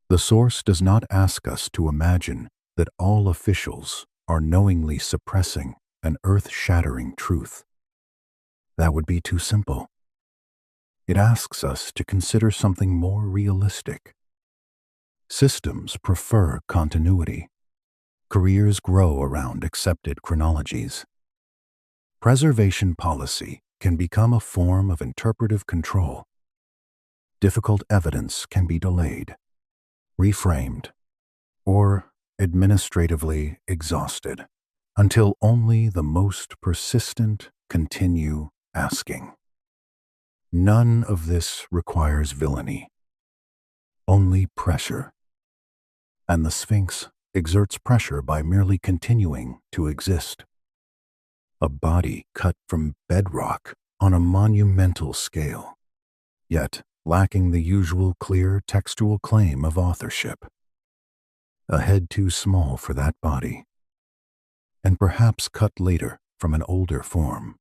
The source does not ask us to imagine that all officials are knowingly suppressing an earth-shattering truth. That would be too simple. It asks us to consider something more realistic. Systems prefer continuity. Careers grow around accepted chronologies. Preservation policy can become a form of interpretive control. Difficult evidence can be delayed, reframed, or administratively exhausted until only the most persistent continue asking. None of this requires villainy, only pressure. And the Sphinx exerts pressure by merely continuing to exist. A body cut from bedrock on a monumental scale, yet lacking the usual clear textual claim of authorship. A head too small for that body, and perhaps cut later from an older form.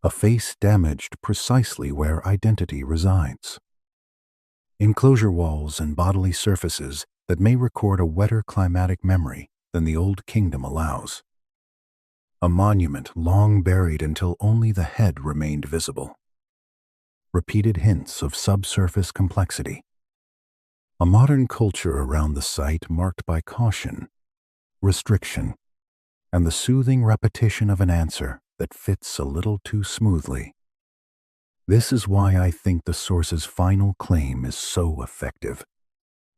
A face damaged precisely where identity resides. Enclosure walls and bodily surfaces that may record a wetter climatic memory than the old kingdom allows. A monument long buried until only the head remained visible. Repeated hints of subsurface complexity. A modern culture around the site marked by caution, restriction, and the soothing repetition of an answer that fits a little too smoothly. This is why I think the source's final claim is so effective.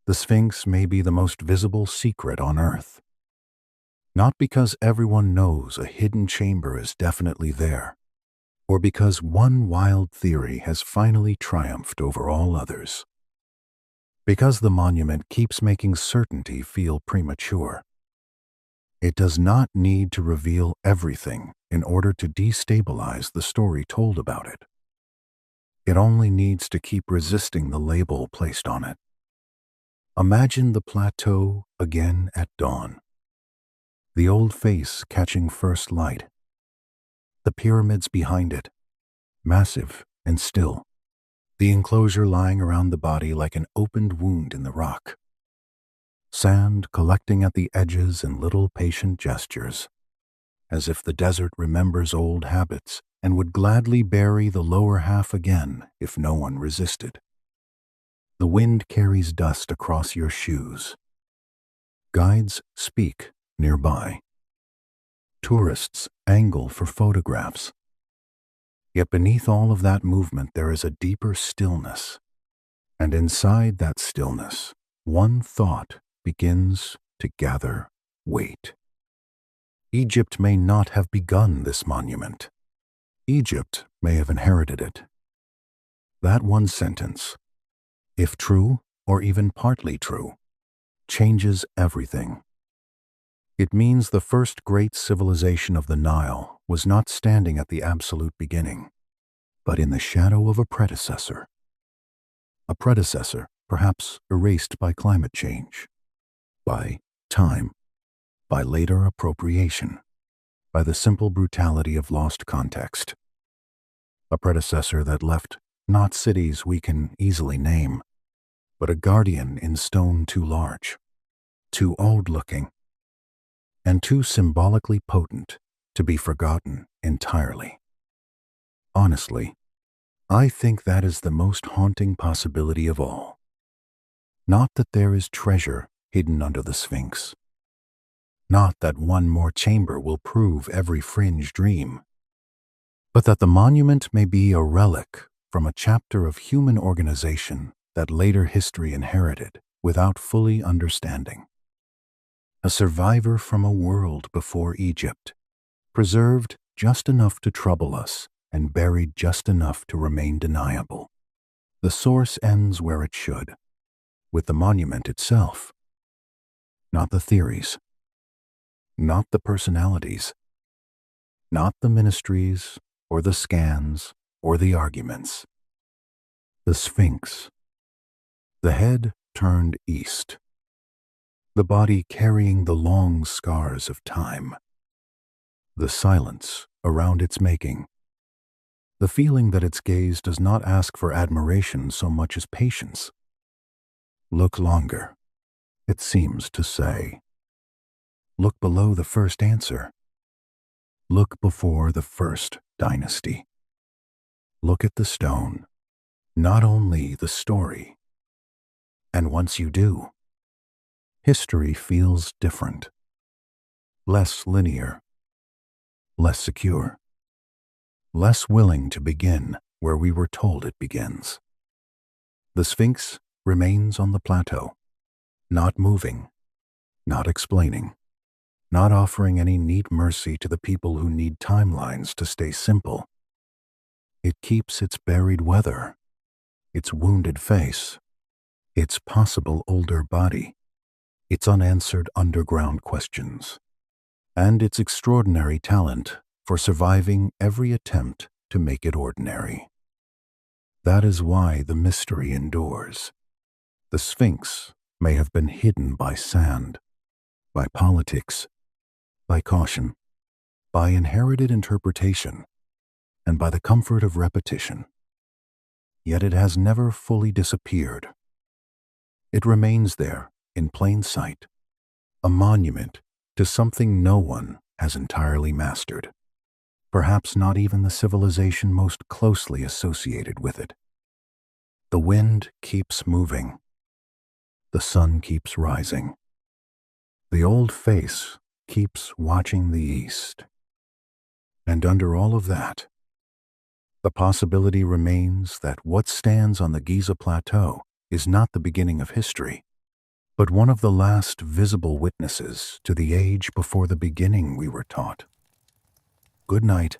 The Sphinx may be the most visible secret on Earth. Not because everyone knows a hidden chamber is definitely there, or because one wild theory has finally triumphed over all others. Because the monument keeps making certainty feel premature. It does not need to reveal everything in order to destabilize the story told about it. It only needs to keep resisting the label placed on it. Imagine the plateau again at dawn. The old face catching first light. The pyramids behind it, massive and still. The enclosure lying around the body like an opened wound in the rock. Sand collecting at the edges in little patient gestures, as if the desert remembers old habits and would gladly bury the lower half again if no one resisted. The wind carries dust across your shoes. Guides speak nearby. Tourists angle for photographs. Yet beneath all of that movement there is a deeper stillness. And inside that stillness, one thought begins to gather weight. Egypt may not have begun this monument. Egypt may have inherited it. That one sentence, if true or even partly true, changes everything. It means the first great civilization of the Nile was not standing at the absolute beginning, but in the shadow of a predecessor. A predecessor perhaps erased by climate change, by time, by later appropriation, by the simple brutality of lost context. A predecessor that left not cities we can easily name, but a guardian in stone too large, too old-looking, and too symbolically potent to be forgotten entirely. Honestly, I think that is the most haunting possibility of all. Not that there is treasure hidden under the Sphinx. Not that one more chamber will prove every fringe dream, but that the monument may be a relic from a chapter of human organization that later history inherited without fully understanding. A survivor from a world before Egypt, preserved just enough to trouble us and buried just enough to remain deniable. The source ends where it should, with the monument itself. Not the theories, not the personalities, not the ministries or the scans or the arguments. The Sphinx. The head turned east. The body carrying the long scars of time. The silence around its making. The feeling that its gaze does not ask for admiration so much as patience. Look longer, it seems to say. Look below the first answer. Look before the first dynasty. Look at the stone, not only the story. And once you do, history feels different, less linear, less secure, less willing to begin where we were told it begins. The Sphinx remains on the plateau, not moving, not explaining, not offering any neat mercy to the people who need timelines to stay simple. It keeps its buried weather, its wounded face, its possible older body, its unanswered underground questions, and its extraordinary talent for surviving every attempt to make it ordinary. That is why the mystery endures. The Sphinx may have been hidden by sand, by politics, by caution, by inherited interpretation, and by the comfort of repetition. Yet it has never fully disappeared. It remains there in plain sight, a monument to something no one has entirely mastered, perhaps not even the civilization most closely associated with it. The wind keeps moving. The sun keeps rising. The old face keeps watching the east. And under all of that, the possibility remains that what stands on the Giza Plateau is not the beginning of history, but one of the last visible witnesses to the age before the beginning we were taught. Good night.